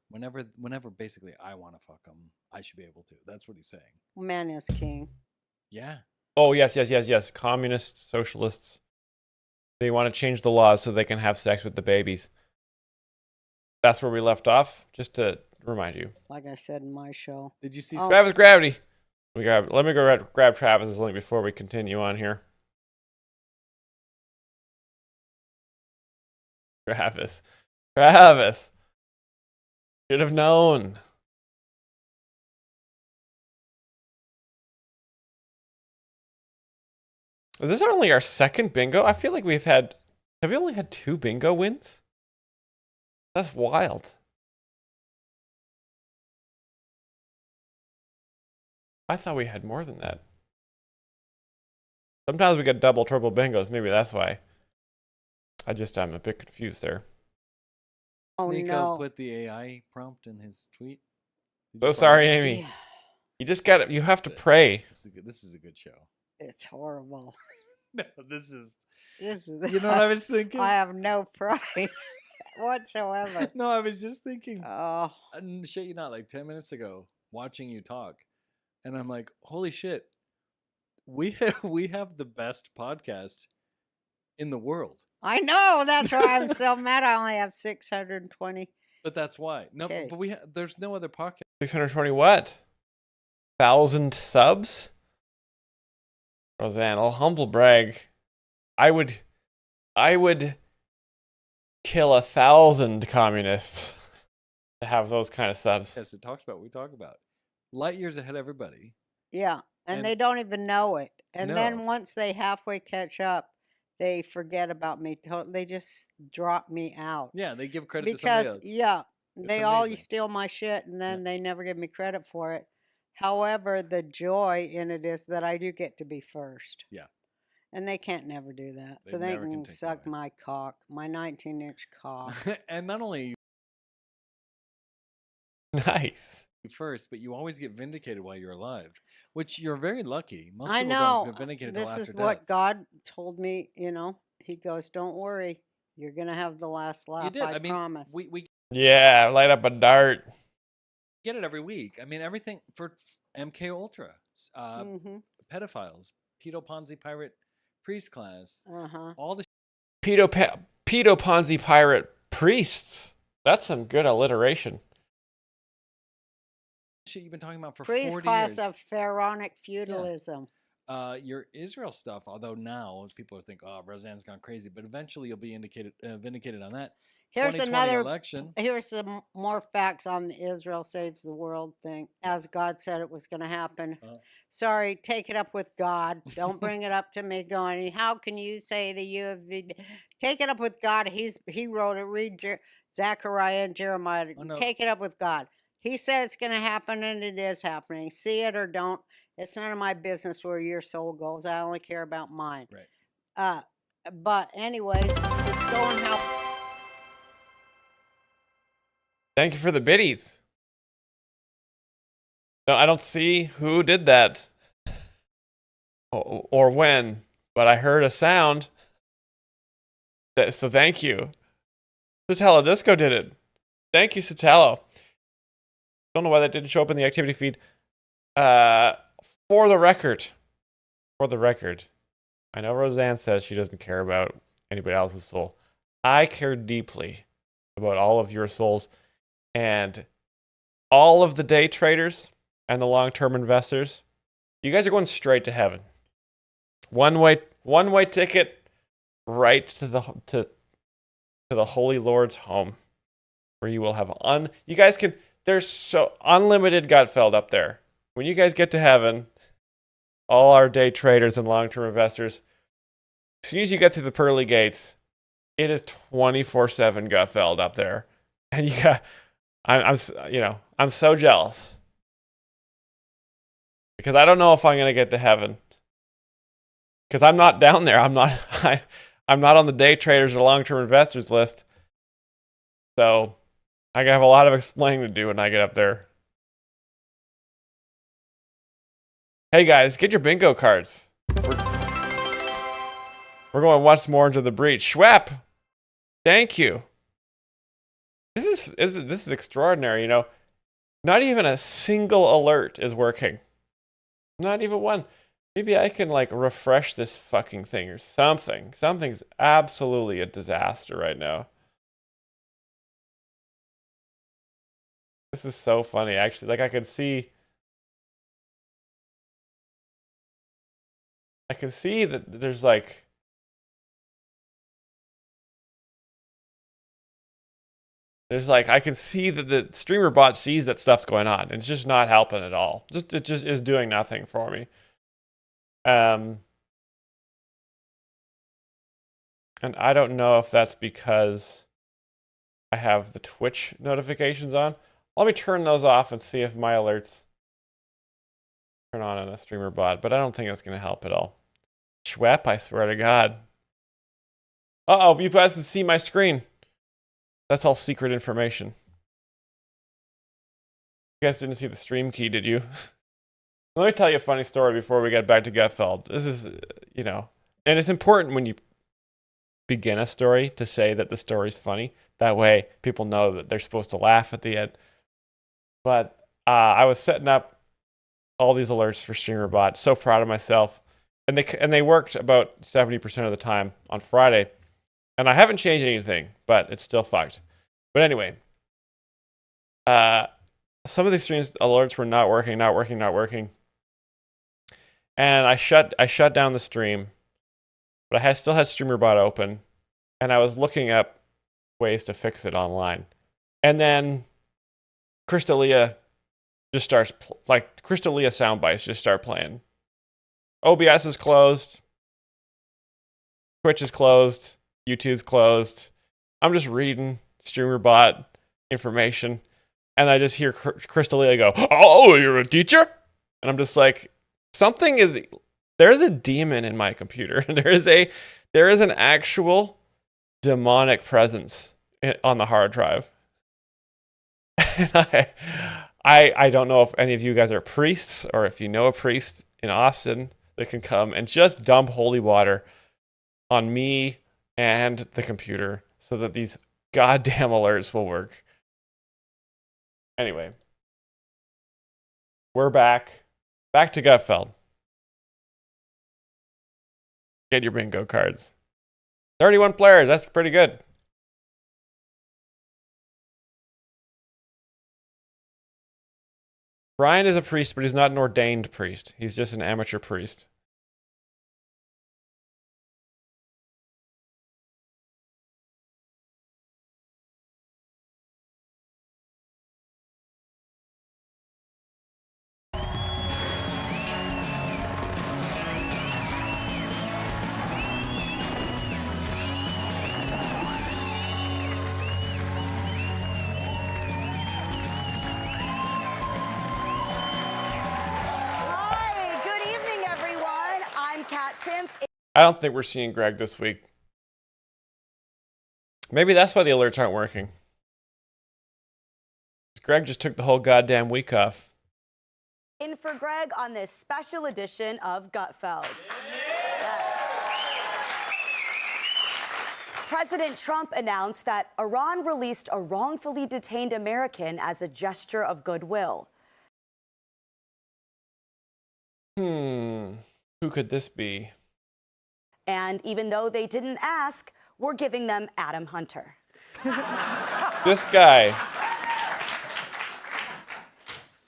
basically I want to fuck him, I should be able to. That's what he's saying. Man is king. Yeah. Oh yes. Communists, socialists. They want to change the laws so they can have sex with the babies. That's where we left off. Just to remind you. Like I said in my show. Did you see Travis Gravity? Let me go grab Travis's link before we continue on here. Travis. Should have known. Is this only our second bingo? I feel like have we only had 2 bingo wins? That's wild. I thought we had more than that. Sometimes we get double, triple bingos. Maybe that's why. I'm a bit confused there. Sneeko put the AI prompt in his tweet. So sorry, Amy. Yeah. You have to pray. This is a good show. It's horrible. No, this is. You know what I was thinking? I have no pride whatsoever. No, I was just thinking. Oh. Shit, you not like 10 minutes ago, watching you talk, and I'm like, holy shit. we have the best podcast in the world. I know. That's why I'm so mad. I only have 620. But that's why. No, Okay. but there's no other podcast. 620 what? 1,000 subs? Roseanne, I'll humble brag. I would kill 1,000 communists to have those kind of subs. Yes, it talks about what we talk about. Light years ahead of everybody. Yeah. And And- they don't even know it. And No. then once they halfway catch up, they forget about me. They just drop me out. Yeah, they give credit to somebody Because, else. yeah, It's they all amazing. steal my shit and then they never give me credit for it. However, the joy in it is that I do get to be first. Yeah. And they can't never do that. They So they never can can take suck my cock, my 19-inch cock. And not only Nice. you first, but you always get vindicated while you're alive, which you're very lucky. Most I people know. don't get vindicated till This after is death. what God told me, you know. He goes, don't worry. You're going to have the last laugh. You did. I I mean, promise. we Yeah, light up a dart. get it every week. I mean, everything for MK Ultra, pedophiles, pedo Ponzi pirate priest class, all the Pedo Ponzi pirate priests. That's some good alliteration. shit you've been talking about for Priest 40 class years. of pharaonic feudalism. Your Israel stuff, although now people are thinking, oh, Roseanne's gone crazy, but eventually you'll be vindicated on that. Here's 2020 another election. Here's some more facts on the Israel saves the world thing, as God said it was going to happen. Sorry, take it up with God. Don't bring it up to me. Going, how can you say that you have been... Take it up with God? He wrote it. Read Zechariah and Jeremiah. Oh, no. Take it up with God. He said it's going to happen, and it is happening. See it or don't. It's none of my business where your soul goes. I only care about mine. Right. But anyways, it's going how. Thank you for the biddies. No, I don't see who did that or when, but I heard a sound. So thank you. Sotelo Disco did it. Thank you, Sotelo. Don't know why that didn't show up in the activity feed. For the record, I know Roseanne says she doesn't care about anybody else's soul. I care deeply about all of your souls. And all of the day traders and the long-term investors, you guys are going straight to heaven. One-way ticket right to the Holy Lord's home, where you will have you guys can. There's so unlimited Gutfeld up there. When you guys get to heaven, all our day traders and long-term investors, as soon as you get through the pearly gates, it is 24/7 Gutfeld up there, and you got. I'm so jealous because I don't know if I'm gonna get to heaven because I'm not down there. I'm not on the day traders or long-term investors list. So I have a lot of explaining to do when I get up there. Hey guys, get your bingo cards. We're going once more into the breach. Schwepp, thank you. This is extraordinary, you know. Not even a single alert is working. Not even one. Maybe I can like refresh this fucking thing or something. Something's absolutely a disaster right now. This is so funny, actually. Like I can see that there's like I can see that the streamer bot sees that stuff's going on, and it's just not helping at all. It just is doing nothing for me. And I don't know if that's because I have the Twitch notifications on. Let me turn those off and see if my alerts turn on a streamer bot, but I don't think that's going to help at all. Schwepp, I swear to God. Uh-oh, you guys can see my screen. That's all secret information. You guys didn't see the stream key, did you? Let me tell you a funny story before we get back to Gutfeld. This is, and it's important when you begin a story to say that the story's funny. That way, people know that they're supposed to laugh at the end. But I was setting up all these alerts for StreamerBot. So proud of myself. and they worked about 70% of the time on Friday. And I haven't changed anything, but it's still fucked. But anyway, some of these streams alerts were not working. And I shut down the stream, but I still had StreamerBot open, and I was looking up ways to fix it online. And then Crystalia just starts Crystalia sound bites just start playing. OBS is closed. Twitch is closed. YouTube's closed. I'm just reading StreamerBot information, and I just hear Crystalia go, "Oh, you're a teacher?" And I'm just like, there's a demon in my computer. There is an actual demonic presence on the hard drive. And I don't know if any of you guys are priests, or if you know a priest in Austin that can come and just dump holy water on me and the computer so that these goddamn alerts will work. Anyway, we're back to Gutfeld. Get your bingo cards. 31 players, that's pretty good. Brian is a priest, but he's not an ordained priest. He's just an amateur priest. I don't think we're seeing Greg this week. Maybe that's why the alerts aren't working. Greg just took the whole goddamn week off. In for Greg on this special edition of Gutfeld. Yes. President Trump announced that Iran released a wrongfully detained American as a gesture of goodwill. Who could this be? And even though they didn't ask, we're giving them Adam Hunter. This guy.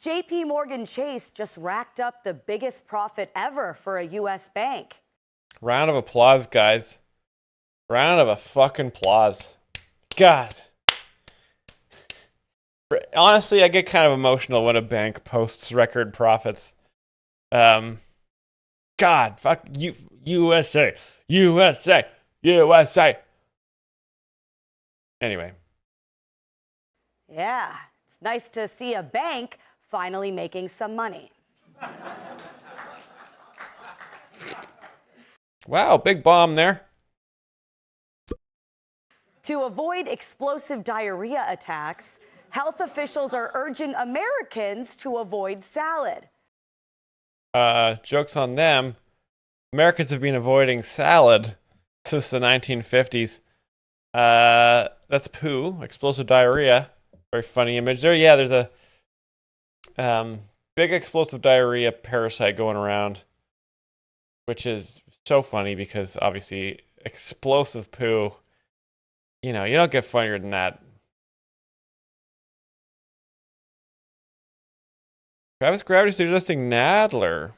JP Morgan Chase just racked up the biggest profit ever for a U.S. bank. Round of applause, guys. Round of a fucking applause. God. Honestly, I get kind of emotional when a bank posts record profits. God, fuck you, USA, USA, USA. Anyway. Yeah, it's nice to see a bank finally making some money. Wow, big bomb there. To avoid explosive diarrhea attacks, health officials are urging Americans to avoid salad. Joke's on them. Americans have been avoiding salad since the 1950s. That's poo, explosive diarrhea. Very funny image there. Yeah, there's a big explosive diarrhea parasite going around, which is so funny because obviously explosive poo, you know, you don't get funnier than that. Travis Gravity suggesting Nadler.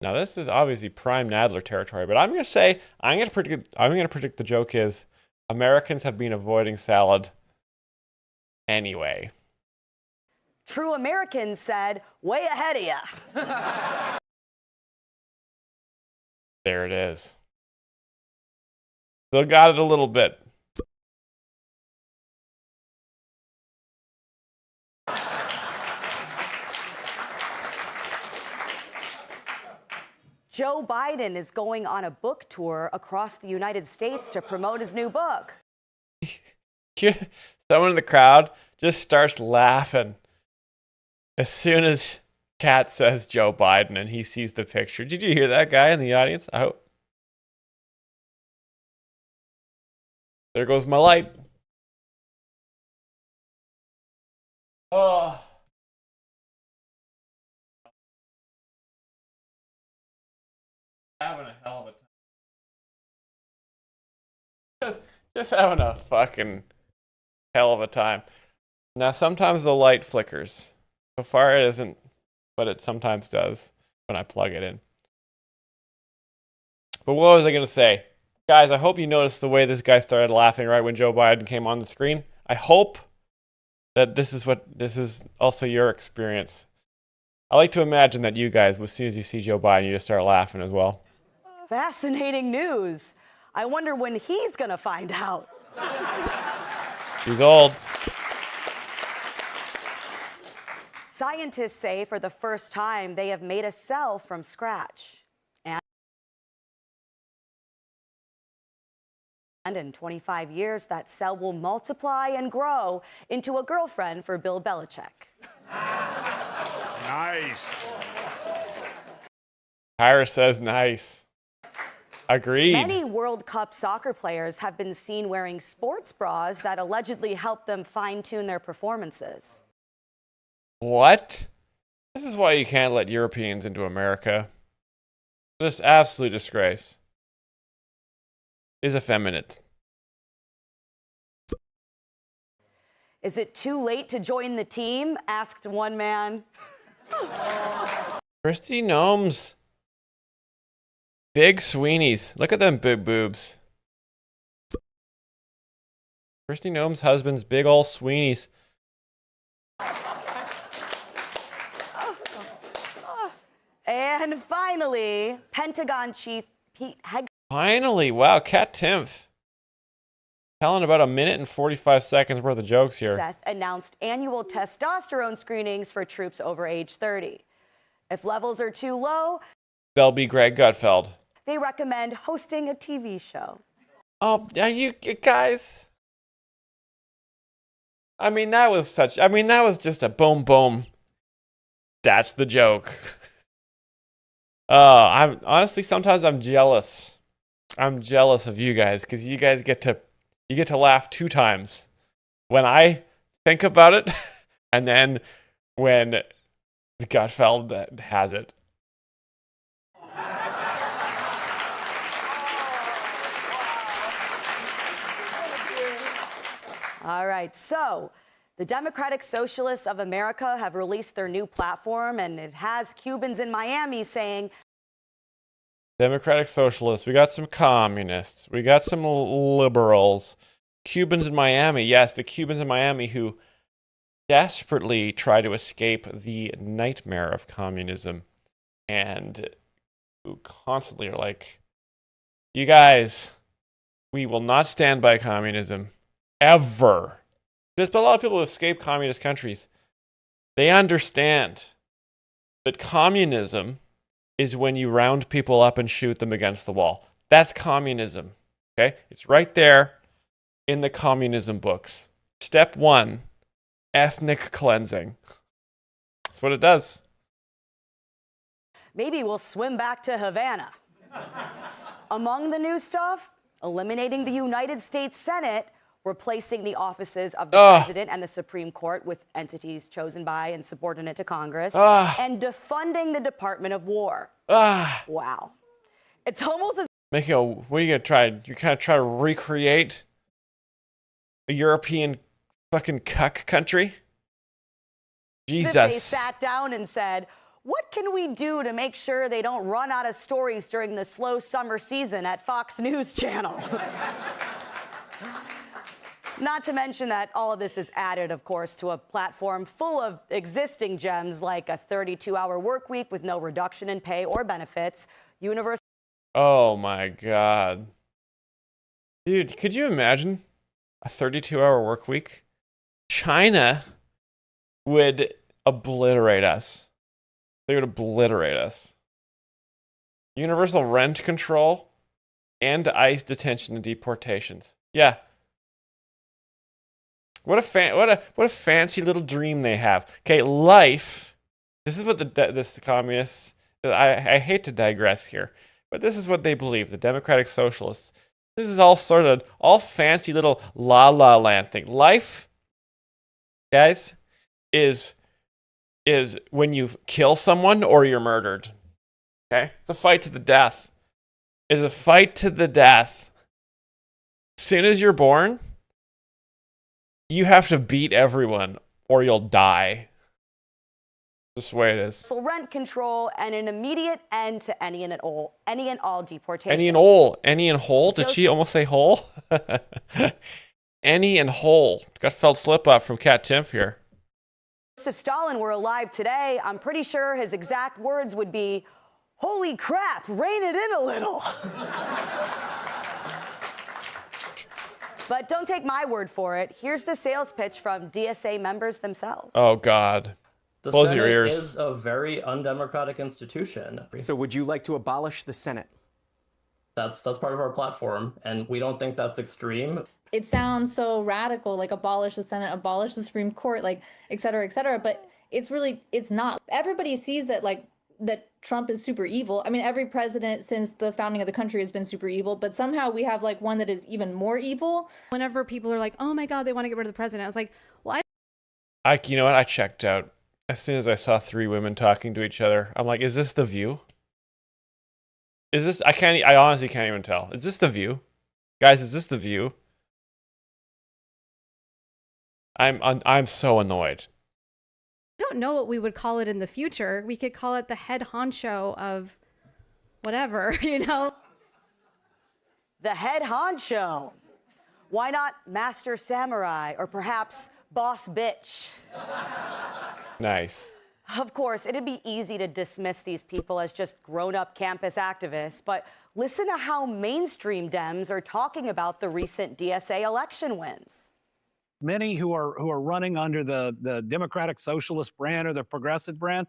Now this is obviously prime Nadler territory, but I'm gonna predict the joke is Americans have been avoiding salad anyway. True Americans said, way ahead of ya. There it is. Still got it a little bit. Joe Biden is going on a book tour across the United States to promote his new book. Someone in the crowd just starts laughing as soon as Kat says Joe Biden and he sees the picture. Did you hear that guy in the audience? I hope. There goes my light. Oh. Having a hell of a time. Just having a fucking hell of a time. Now, sometimes the light flickers. So far, it isn't, but it sometimes does when I plug it in. But what was I going to say? Guys, I hope you noticed the way this guy started laughing right when Joe Biden came on the screen. I hope that this is also your experience. I like to imagine that you guys, as soon as you see Joe Biden, you just start laughing as well. Fascinating news. I wonder when he's going to find out. He's old. Scientists say for the first time they have made a cell from scratch. And in 25 years, that cell will multiply and grow into a girlfriend for Bill Belichick. Nice. Kyra says nice. Agreed. Many World Cup soccer players have been seen wearing sports bras that allegedly help them fine-tune their performances. What? This is why you can't let Europeans into America. Just absolute disgrace. Is effeminate. Is it too late to join the team? Asked one man. Christy Gnomes. Big Sweeneys. Look at them big boobs. Christy Gnome's husband's big ol' Sweeneys. And finally, Pentagon Chief Pete Hegseth. Finally, wow, Kat Timpf. Telling about 1 minute and 45 seconds worth of jokes here. Seth announced annual testosterone screenings for troops over age 30. If levels are too low, They'll be Greg Gutfeld. they recommend hosting a TV show. Oh, are you guys? I mean, that was just a boom, boom. That's the joke. I'm honestly, sometimes I'm jealous. I'm jealous of you guys because you guys get to laugh 2 times. When I think about it, and then when Gutfeld has it. All right, so the Democratic Socialists of America have released their new platform, and it has Cubans in Miami saying, Democratic Socialists, we got some communists, we got some liberals, Cubans in Miami. Yes, the Cubans in Miami who desperately try to escape the nightmare of communism and who constantly are like, you guys, we will not stand by communism ever. There's been a lot of people who escape communist countries. They understand that communism is when you round people up and shoot them against the wall. That's communism. Okay? It's right there in the communism books. Step 1, ethnic cleansing. That's what it does. maybe we'll swim back to Havana. Among the new stuff, eliminating the United States Senate, replacing the offices of the president and the Supreme Court with entities chosen by and subordinate to Congress, and defunding the Department of War. Wow. It's almost as What are you gonna try? You're kind of trying to recreate a European fucking cuck country? Jesus. if they sat down and said, what can we do to make sure they don't run out of stories during the slow summer season at Fox News Channel? Not to mention that all of this is added, of course, to a platform full of existing gems like a 32-hour work week with no reduction in pay or benefits, universal. Oh my God. Dude, could you imagine a 32-hour work week? China would obliterate us. They would obliterate us. Universal rent control and ICE detention and deportations. Yeah. What a fancy little dream they have. Okay, life. This is what the communists. I hate to digress here, but this is what they believe. The Democratic Socialists. This is all sort of all fancy little la la land thing. Life, guys, is when you kill someone or you're murdered. Okay, it's a fight to the death. is a fight to the death. As soon as you're born, you have to beat everyone or you'll die. That's the way it is. So rent control and an immediate end to any and all deportations. Any and Hole? Did she almost say hole? Any and Hole. Gutfeld slip up from Cat Timpf here. If Stalin were alive today, I'm pretty sure his exact words would be, "Holy crap, rein it in a little." But don't take my word for it. Here's the sales pitch from DSA members themselves. Oh, God. The Close Senate your ears. is a very undemocratic institution. So would you like to abolish the Senate? That's part of our platform, and we don't think that's extreme. It sounds so radical, like abolish the Senate, abolish the Supreme Court, like et cetera, but it's not. Everybody sees that, like, that Trump is super evil. I mean, every president since the founding of the country has been super evil, but somehow we have like one that is even more evil. Whenever people are like, oh my God, they want to get rid of the president, I was like, well, You know what? I checked out. As soon as I saw three women talking to each other, I'm like, is this The View? Is this, I honestly can't even tell. Is this The View? Guys, is this The View? I'm so annoyed. I don't know what we would call it in the future. We could call it the head honcho of whatever, you know? The head honcho. Why not Master Samurai or perhaps Boss Bitch? Nice. Of course, it'd be easy to dismiss these people as just grown-up campus activists, but listen to how mainstream Dems are talking about the recent DSA election wins. Many who are running under the Democratic Socialist brand or the Progressive brand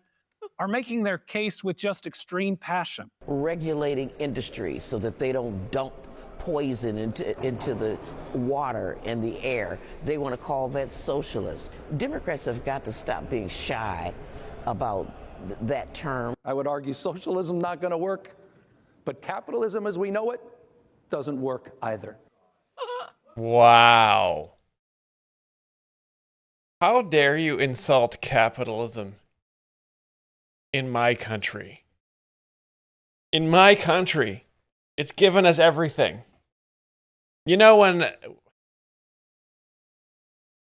are making their case with just extreme passion. Regulating industry so that they don't dump poison into the water and the air. They want to call that socialist. Democrats have got to stop being shy about that term. I would argue socialism not going to work, but capitalism as we know it doesn't work either. Wow. How dare you insult capitalism in my country? In my country, it's given us everything. You know, when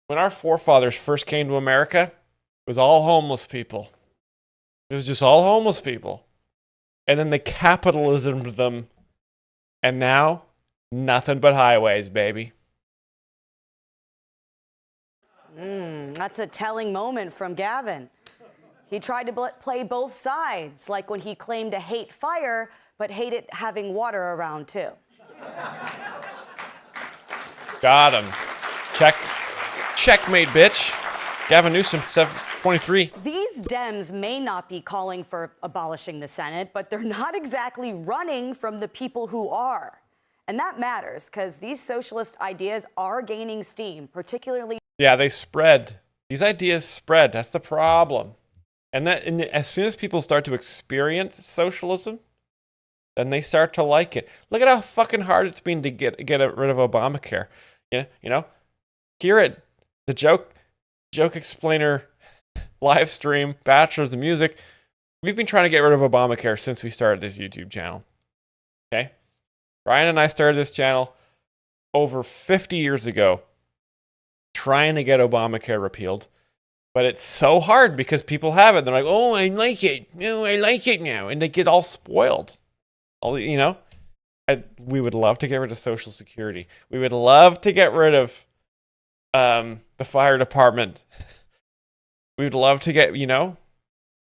our forefathers first came to America, it was all homeless people. It was just all homeless people. And then the capitalism of them. And now, nothing but highways, baby. That's a telling moment from Gavin. He tried to play both sides, like when he claimed to hate fire, but hated having water around too. Got him. Checkmate, bitch. Gavin Newsom, 723. These Dems may not be calling for abolishing the Senate, but they're not exactly running from the people who are. And that matters, because these socialist ideas are gaining steam, particularly... Yeah, they spread. These ideas spread. That's the problem. And as soon as people start to experience socialism, then they start to like it. Look at how fucking hard it's been to get rid of Obamacare. You know, hear it. The joke explainer live stream, Bachelors of Music. We've been trying to get rid of Obamacare since we started this YouTube channel. Okay? Ryan and I started this channel over 50 years ago, trying to get Obamacare repealed. But it's so hard because people have it. They're like, oh, I like it. No, I like it now. And they get all spoiled. You know? We would love to get rid of Social Security. We would love to get rid of the fire department. We would love to get,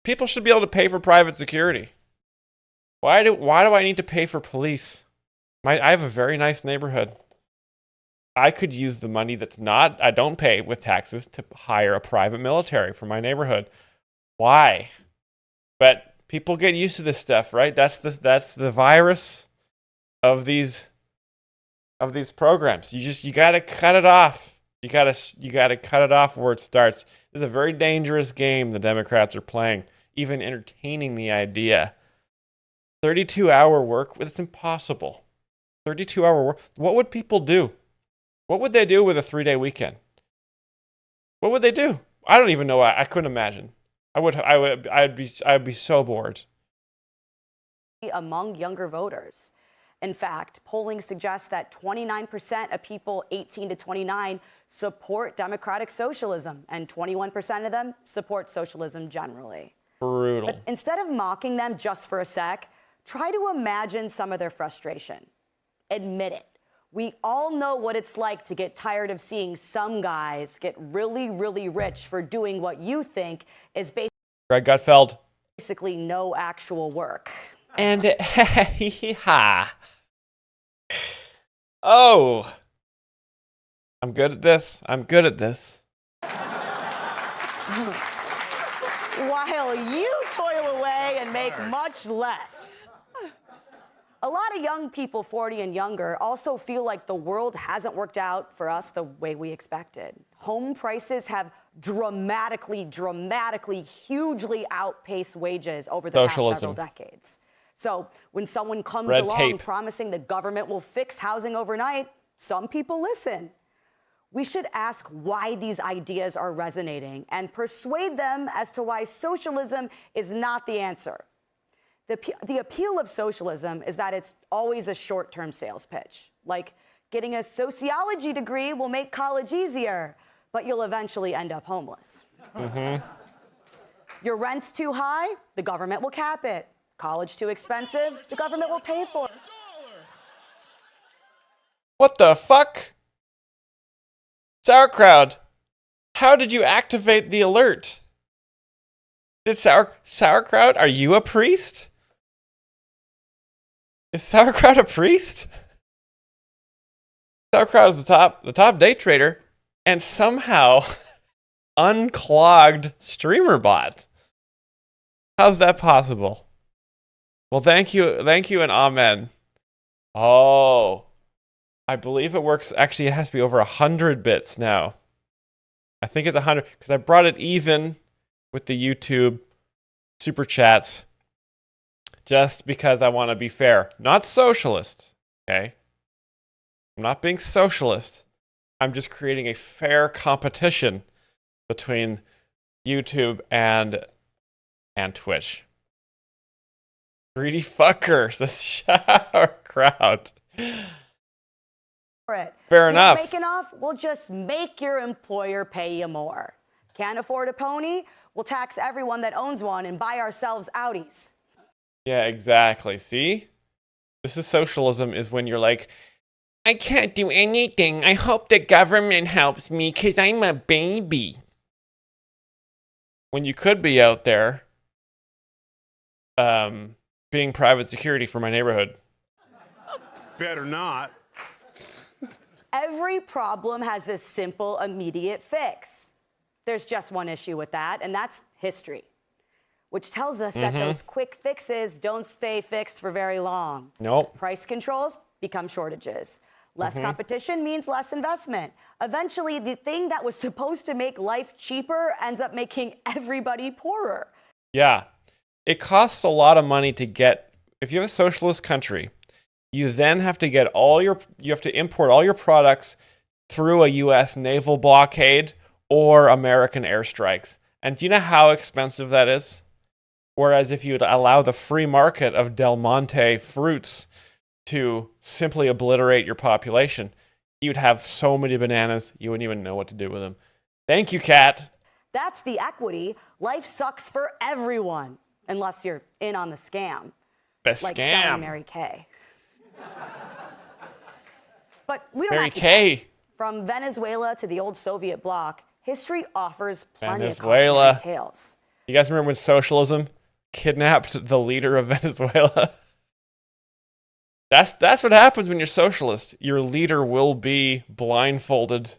people should be able to pay for private security. Why do I need to pay for police? I have a very nice neighborhood. I could use the money I don't pay with taxes to hire a private military for my neighborhood. Why? But people get used to this stuff, right? That's the virus of these programs. You got to cut it off. You got to cut it off where it starts. This is a very dangerous game the Democrats are playing, even entertaining the idea. 32-hour work, it's impossible. 32-hour work. What would people do? What would they do with a 3-day weekend? What would they do? I don't even know. I couldn't imagine. I'd be so bored. Among younger voters. In fact, polling suggests that 29% of people 18 to 29 support democratic socialism, and 21% of them support socialism generally. Brutal. But instead of mocking them just for a sec, try to imagine some of their frustration. Admit it. We all know what it's like to get tired of seeing some guys get really, really rich for doing what you think is Greg Gutfeld. basically no actual work. And oh, I'm good at this. I'm good at this. While you toil away and make much less. A lot of young people 40 and younger also feel like the world hasn't worked out for us the way we expected. Home prices have dramatically, hugely outpaced wages over the past several decades. So when someone comes along promising the government will fix housing overnight, some people listen. We should ask why these ideas are resonating and persuade them as to why socialism is not the answer. The appeal of socialism is that it's always a short-term sales pitch. Like, getting a sociology degree will make college easier, but you'll eventually end up homeless. Your rent's too high, the government will cap it. College too expensive, the government will pay for it. What the fuck? Sauerkraut, how did you activate the alert? Did Sauerkraut, are you a priest? Is Sauerkraut a priest? Sauerkraut is the top day trader and somehow unclogged streamer bot. How's that possible? Well, thank you, and amen. Oh, I believe it works. Actually, it has to be over 100 bits now. I think it's 100 because I brought it even with the YouTube super chats. Just because I want to be fair. Not socialist, okay? I'm not being socialist. I'm just creating a fair competition between YouTube and Twitch. Greedy fuckers, the sauerkraut. Fair enough. Can't make enough? We'll just make your employer pay you more. Can't afford a pony? We'll tax everyone that owns one and buy ourselves Audis. Yeah, exactly. See? This is socialism, is when you're like, I can't do anything. I hope the government helps me because I'm a baby. When you could be out there being private security for my neighborhood. Better not. Every problem has a simple, immediate fix. There's just one issue with that, and that's history, which tells us that those quick fixes don't stay fixed for very long. Nope. Price controls become shortages. Less competition means less investment. Eventually, the thing that was supposed to make life cheaper ends up making everybody poorer. Yeah. It costs a lot of money to get, if you have a socialist country, you then have to get you have to import all your products through a US naval blockade or American airstrikes. And do you know how expensive that is? Whereas if you'd allow the free market of Del Monte fruits to simply obliterate your population, you'd have so many bananas, you wouldn't even know what to do with them. Thank you, Kat. That's the equity. Life sucks for everyone, unless you're in on the scam. Best like scam. selling Mary Kay. But we don't Mary have to Kay. guess. From Venezuela to the old Soviet bloc, history offers plenty Venezuela. of cautionary tales. You guys remember when socialism kidnapped the leader of Venezuela? That's what happens when you're socialist. Your leader will be blindfolded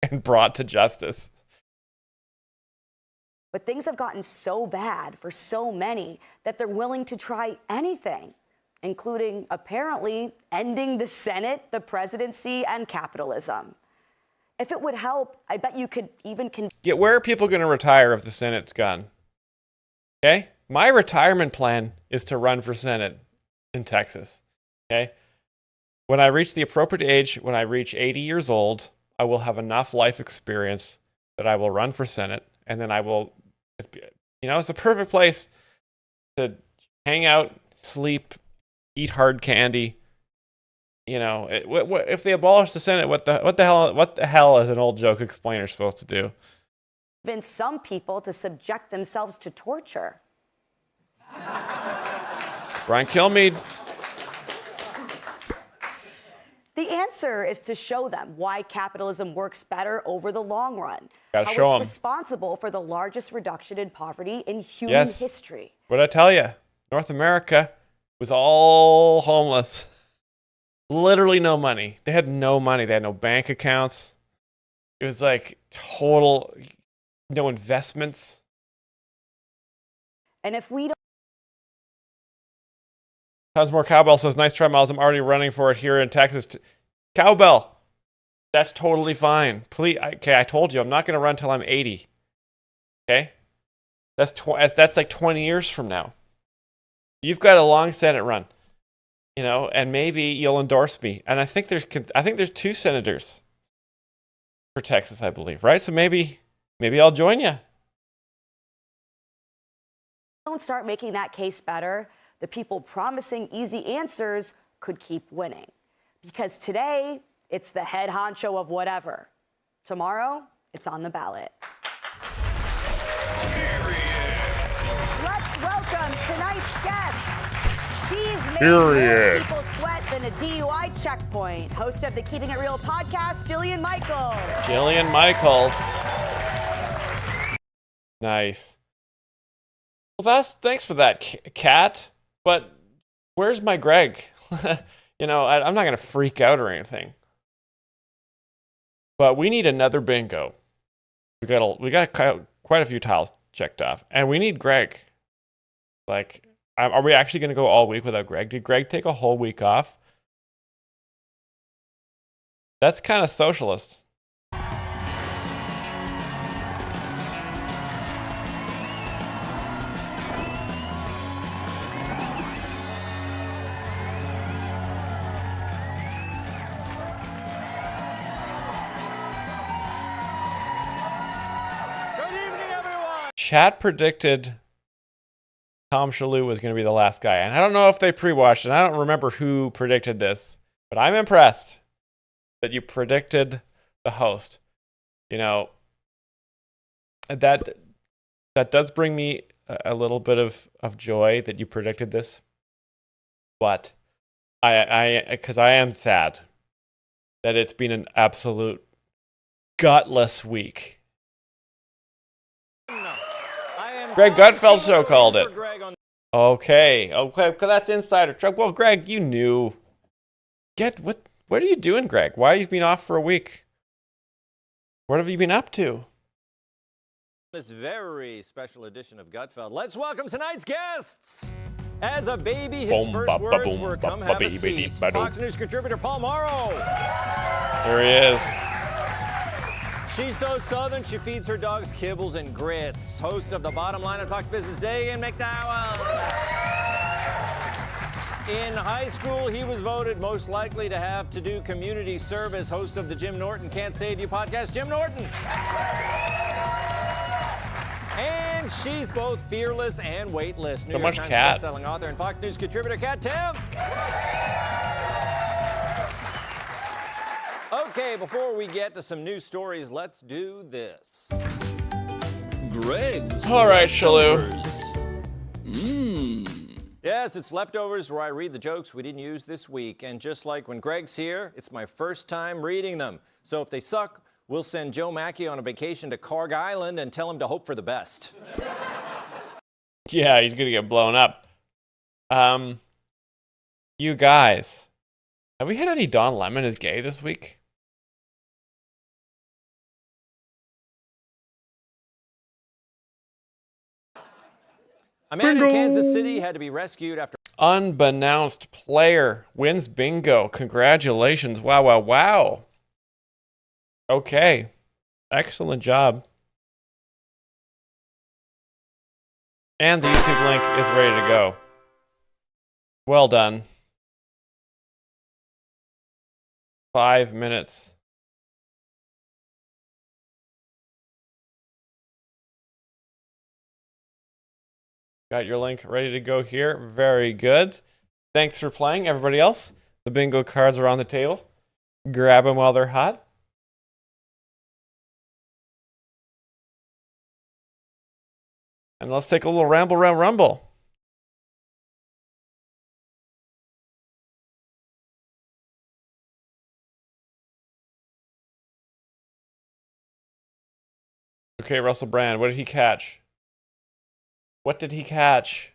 and brought to justice. But things have gotten so bad for so many that they're willing to try anything, including apparently ending the Senate, the presidency, and capitalism. If it would help, I bet you could even Yeah, where are people going to retire if the Senate's gone? Okay? My retirement plan is to run for Senate in Texas. Okay? When I reach the appropriate age, when I reach 80 years old, I will have enough life experience that I will run for Senate, and then I will, it's the perfect place to hang out, sleep, eat hard candy, You know, if they abolish the Senate, what the hell is an old joke explainer supposed to do? Convince some people to subject themselves to torture. Brian Kilmeade. The answer is to show them why capitalism works better over the long run. Gotta how show it's 'em. responsible for the largest reduction in poverty in human history. What'd I tell you? North America was all homeless. Literally no money. They had no money. They had no bank accounts. It was like total, no investments. And if we don't Tons more Cowbell says, nice try, Miles. I'm already running for it here in Texas. Cowbell, that's totally fine. Please, okay, I told you, I'm not going to run till I'm 80. Okay? That's like 20 years from now. You've got a long Senate run, you know, and maybe you'll endorse me. And I think there's 2 senators for Texas, I believe, right? So maybe I'll join you. start making that case better, the people promising easy answers could keep winning. Because today, it's the head honcho of whatever. Tomorrow, it's on the ballot. Let's welcome tonight's guest. She's made more people sweat than a DUI checkpoint. Host of the Keeping It Real podcast, Jillian Michaels. Jillian Michaels. Nice. Well, thanks for that, Kat. But where's my Greg? You know, I'm not going to freak out or anything. But we need another bingo. We got quite a few tiles checked off, and we need Greg. Like, are we actually going to go all week without Greg? Did Greg take a whole week off? That's kind of socialist. Chat predicted Tom Shalhoub was going to be the last guy. And I don't know if they pre-watched, and I don't remember who predicted this, but I'm impressed that you predicted the host. You know, that does bring me a little bit of joy that you predicted this. But because I am sad that it's been an absolute gutless week. Greg Gutfeld show called it. Okay, because that's insider truck. Well, Greg, you knew. What are you doing, Greg? Why have you been off for a week? What have you been up to? This very special edition of Gutfeld. Let's welcome tonight's guests. As a baby, his first words were, "Come have a seat." Fox News contributor Paul Morrow. There he is. She's so southern, she feeds her dogs kibbles and grits. Host of The Bottom Line on Fox Business Day in McDowell. In high school, he was voted most likely to have to do community service. Host of the Jim Norton Can't Save You podcast, Jim Norton. And she's both fearless and weightless. New York Times bestselling author and Fox News contributor, Kat Tim. Okay, before we get to some news stories, let's do this. Greg's All right, Shalhoub. Yes, it's Leftovers, where I read the jokes we didn't use this week. And just like when Greg's here, it's my first time reading them. So if they suck, we'll send Joe Mackey on a vacation to Carg Island and tell him to hope for the best. Yeah, he's going to get blown up. You guys, have we had any Don Lemon is gay this week? A man in Kansas City had to be rescued after... Unbeknownst player wins bingo. Congratulations. Wow, wow, wow. Okay. Excellent job. And the YouTube link is ready to go. Well done. 5 minutes. Got your link ready to go here. Very good. Thanks for playing, everybody else. The bingo cards are on the table. Grab them while they're hot. And let's take a little ramble around Rumble. Okay, Russell Brand, what did he catch? What did he catch?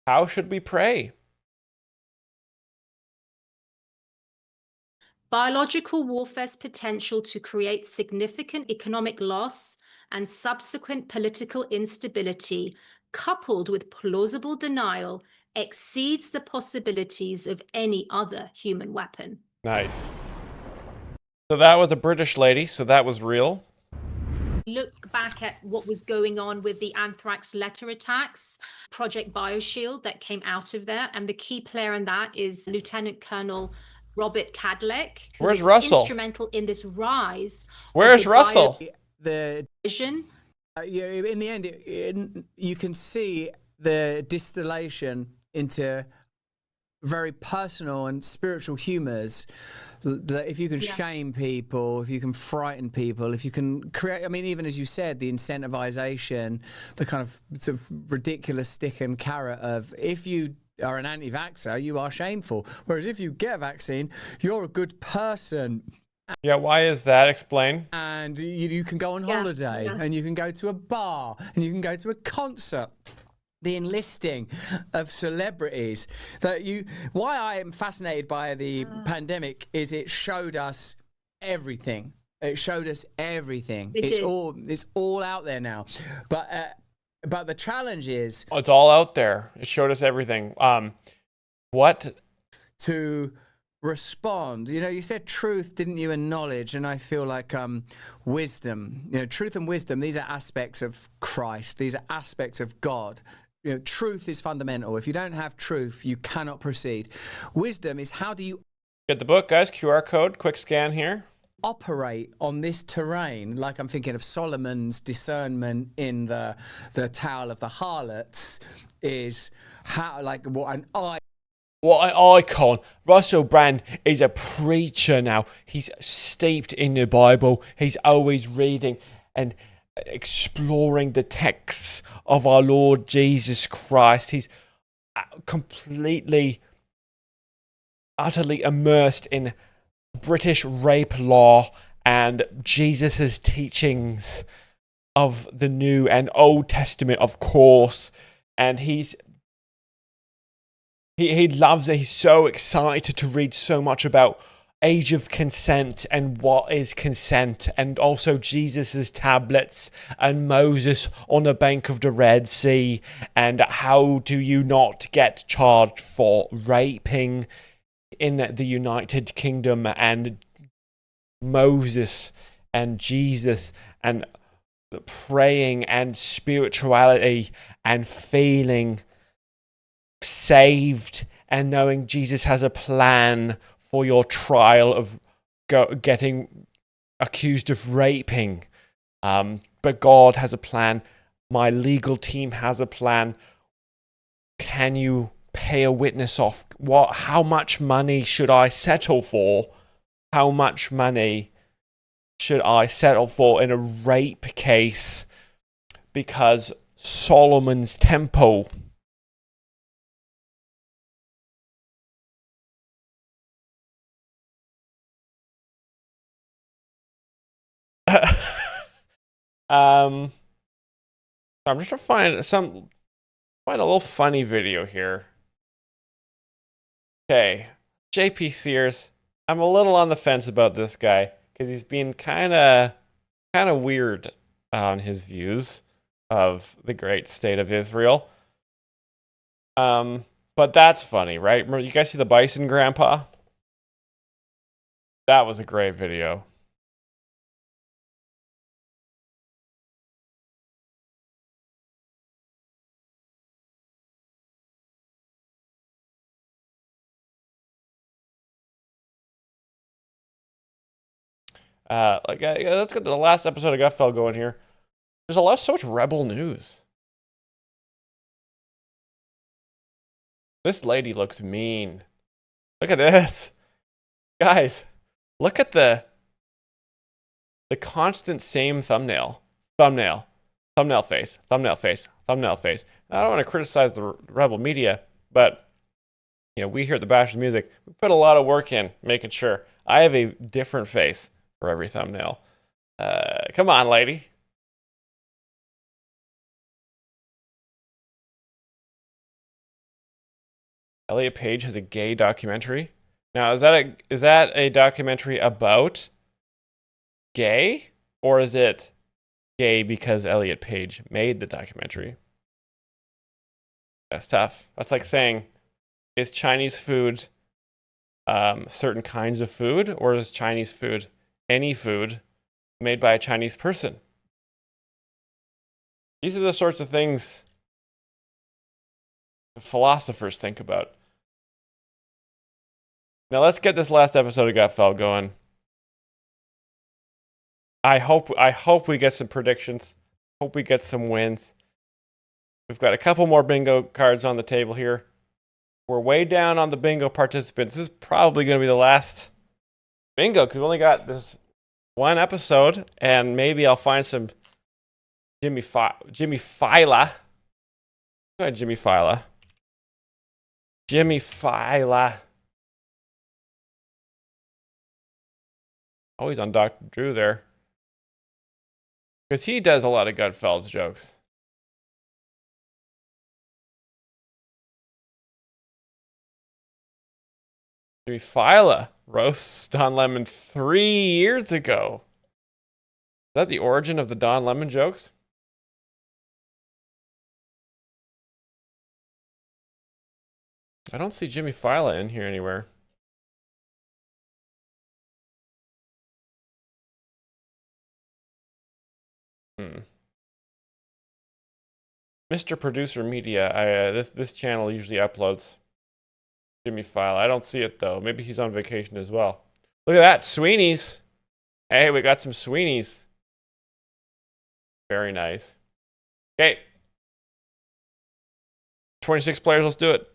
How should we pray? Biological warfare's potential to create significant economic loss and subsequent political instability, coupled with plausible denial, exceeds the possibilities of any other human weapon. Nice. So that was a British lady, so that was real. Look back at what was going on with the anthrax letter attacks, Project BioShield that came out of there, and the key player in that is Lieutenant Colonel Robert Cadleck, who Where's was Russell? instrumental in this rise. Where's Russell? The vision. Yeah, in the end, you can see the distillation into very personal and spiritual humors. That if you can shame people, if you can frighten people, if you can create, I mean, even as you said, the incentivization, the kind of sort of ridiculous stick and carrot of if you are an anti-vaxxer, you are shameful. Whereas if you get a vaccine, you're a good person. Yeah, why is that? Explain. And you can go on holiday, and you can go to a bar, and you can go to a concert. The enlisting of celebrities why I am fascinated by the pandemic is it showed us everything. It showed us everything. It's all out there now. But the challenge is it's all out there. It showed us everything. What to respond? You know, you said truth, didn't you, and knowledge, and I feel like wisdom. You know, truth and wisdom. These are aspects of Christ. These are aspects of God. You know, truth is fundamental. If you don't have truth, you cannot proceed. Wisdom is how do you get the book, guys? QR code, quick scan here. Operate on this terrain, like I'm thinking of Solomon's discernment in the Tale of the Harlots, is how what an icon. Russell Brand is a preacher now. He's steeped in the Bible. He's always reading and exploring the texts of our Lord Jesus Christ. He's completely, utterly immersed in British rape law and Jesus's teachings of the New and Old Testament, of course. And he loves it. He's so excited to read so much about age of consent and what is consent, and also Jesus's tablets and Moses on the bank of the Red Sea, and how do you not get charged for raping in the United Kingdom, and Moses and Jesus and praying and spirituality and feeling saved and knowing Jesus has a plan for your trial of getting accused of raping. But God has a plan. My legal team has a plan. Can you pay a witness off? How much money should I settle for? How much money should I settle for in a rape case? Because Solomon's temple I'm just trying to find a little funny video here. Okay, JP Sears. I'm a little on the fence about this guy because he's been kind of weird on his views of the great state of Israel. But that's funny, right? You guys see the bison grandpa? That was a great video. Let's get to the last episode of Gutfeld going here. There's so much rebel news. This lady looks mean. Look at this. Guys, look at the constant same thumbnail. Thumbnail face, thumbnail face, thumbnail face. I don't want to criticize the rebel media, but we here at the Bachelor Music, we put a lot of work in making sure I have a different face for every thumbnail. Come on, lady. Elliot Page has a gay documentary. Now, is that a documentary about gay, or is it gay because Elliot Page made the documentary? That's tough. That's like saying, is Chinese food certain kinds of food, or is Chinese food any food made by a Chinese person? These are the sorts of things philosophers think about. Now let's get this last episode of Gutfeld going. I hope we get some predictions. Hope we get some wins. We've got a couple more bingo cards on the table here. We're way down on the bingo participants. This is probably going to be the last bingo because we only got this one episode, and maybe I'll find some Jimmy Fila. Go ahead, Jimmy Fila. Jimmy Fila. Oh, he's on Dr. Drew there. Because he does a lot of Gutfeld's jokes. Jimmy Fila roasts Don Lemon 3 years ago. Is that the origin of the Don Lemon jokes? I don't see Jimmy Fila in here anywhere. Mr. Producer Media, this channel usually uploads Jimmy Fila. I don't see it though. Maybe he's on vacation as well. Look at that, Sweeney's. Hey, we got some Sweeney's. Very nice. Okay. 26 players, let's do it.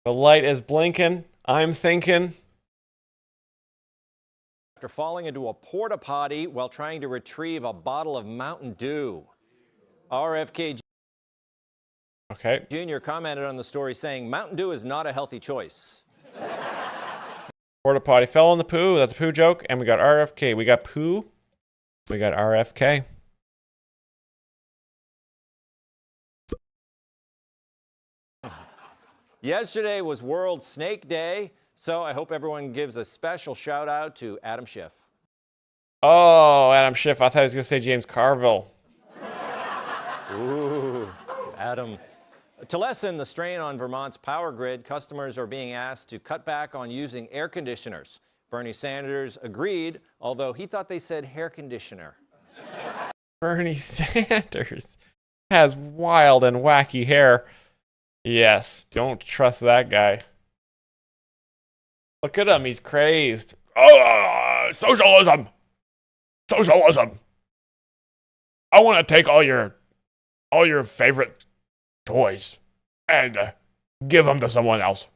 The light is blinking. I'm thinking. After falling into a porta potty while trying to retrieve a bottle of Mountain Dew. RFK Jr. commented on the story saying, Mountain Dew is not a healthy choice. Porta potty fell in the poo. That's a poo joke. And we got RFK. We got poo. We got RFK. Yesterday was World Snake Day, so I hope everyone gives a special shout out to Adam Schiff. Oh, Adam Schiff. I thought he was going to say James Carville. Ooh, Adam. To lessen the strain on Vermont's power grid, customers are being asked to cut back on using air conditioners. Bernie Sanders agreed, although he thought they said hair conditioner. Bernie Sanders has wild and wacky hair. Yes, don't trust that guy. Look at him, he's crazed. Oh, socialism! Socialism! I want to take all your favorite toys and give them to someone else.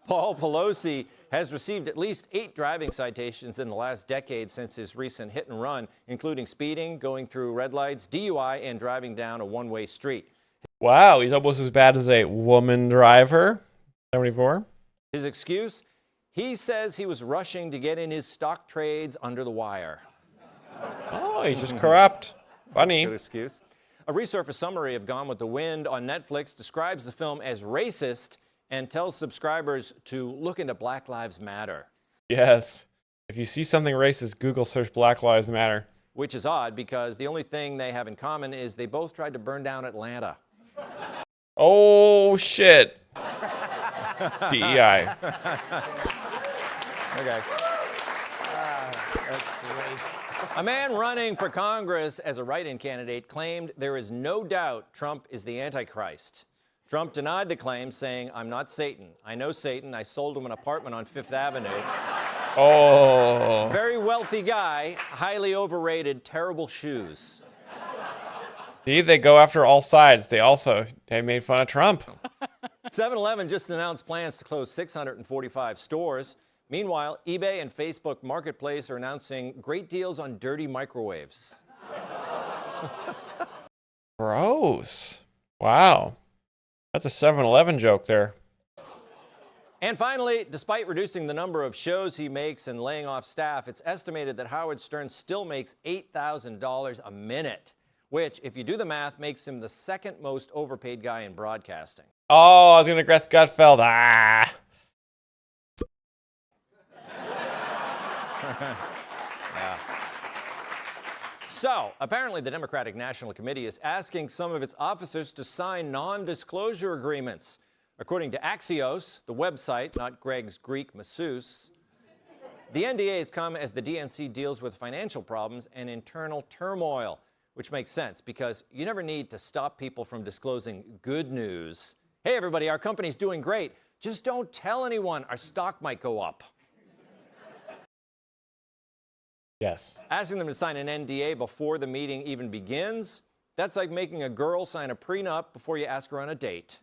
Paul Pelosi has received at least 8 driving citations in the last decade since his recent hit and run, including speeding, going through red lights, DUI, and driving down a one-way street. Wow, he's almost as bad as a woman driver. 74. His excuse? He says he was rushing to get in his stock trades under the wire. Oh, he's just corrupt. Funny. Good excuse. A resurfaced summary of Gone with the Wind on Netflix describes the film as racist and tells subscribers to look into Black Lives Matter. Yes. If you see something racist, Google search Black Lives Matter. Which is odd because the only thing they have in common is they both tried to burn down Atlanta. Oh, shit. DEI. Okay. That's great. A man running for Congress as a write-in candidate claimed there is no doubt Trump is the Antichrist. Trump denied the claim, saying, I'm not Satan. I know Satan. I sold him an apartment on Fifth Avenue. Oh. Very wealthy guy, highly overrated, terrible shoes. See, they go after all sides. They made fun of Trump. 7-Eleven just announced plans to close 645 stores. Meanwhile, eBay and Facebook Marketplace are announcing great deals on dirty microwaves. Gross. Wow. That's a 7-Eleven joke there. And finally, despite reducing the number of shows he makes and laying off staff, it's estimated that Howard Stern still makes $8,000 a minute, which, if you do the math, makes him the second most overpaid guy in broadcasting. Oh, I was going to guess Gutfeld. Ah. Yeah. So, apparently the Democratic National Committee is asking some of its officers to sign non-disclosure agreements. According to Axios, the website, not Greg's Greek masseuse, the NDAs come as the DNC deals with financial problems and internal turmoil, which makes sense because you never need to stop people from disclosing good news. Hey, everybody, our company's doing great. Just don't tell anyone. Our stock might go up. Yes. Asking them to sign an NDA before the meeting even begins, that's like making a girl sign a prenup before you ask her on a date.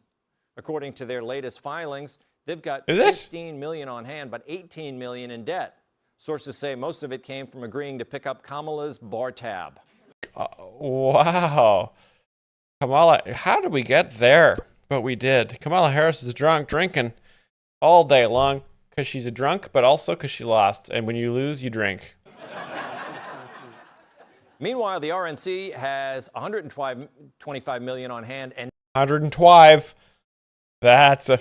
According to their latest filings, they've got $15 million on hand, but $18 million in debt. Sources say most of it came from agreeing to pick up Kamala's bar tab. Wow. Kamala, how did we get there? But we did. Kamala Harris is drunk, drinking all day long because she's a drunk, but also because she lost. And when you lose, you drink. Meanwhile, the RNC has $125 million on hand and 112. That's a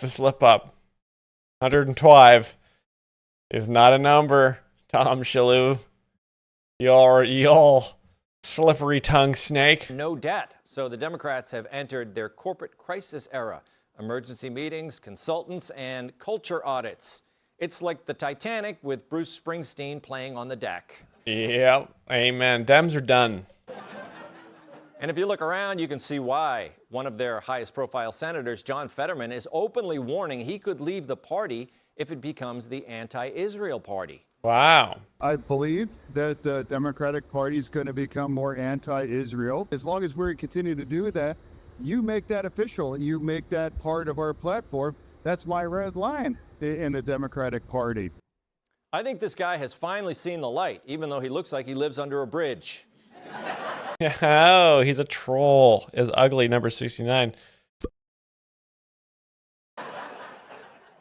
slip up. 112 is not a number, Tom Shalhoub. Y'all slippery tongue snake. no debt. So the Democrats have entered their corporate crisis era. Emergency meetings, consultants, and culture audits. It's like the Titanic with Bruce Springsteen playing on the deck. Yep, amen. Dems are done. And if you look around, you can see why. One of their highest profile senators, John Fetterman, is openly warning he could leave the party if it becomes the anti-Israel party. Wow. I believe that the Democratic Party is going to become more anti-Israel. As long as we continue to do that, you make that official. You make that part of our platform. That's my red line in the Democratic Party. I think this guy has finally seen the light, even though he looks like he lives under a bridge. Oh, he's a troll. Is ugly, number 69.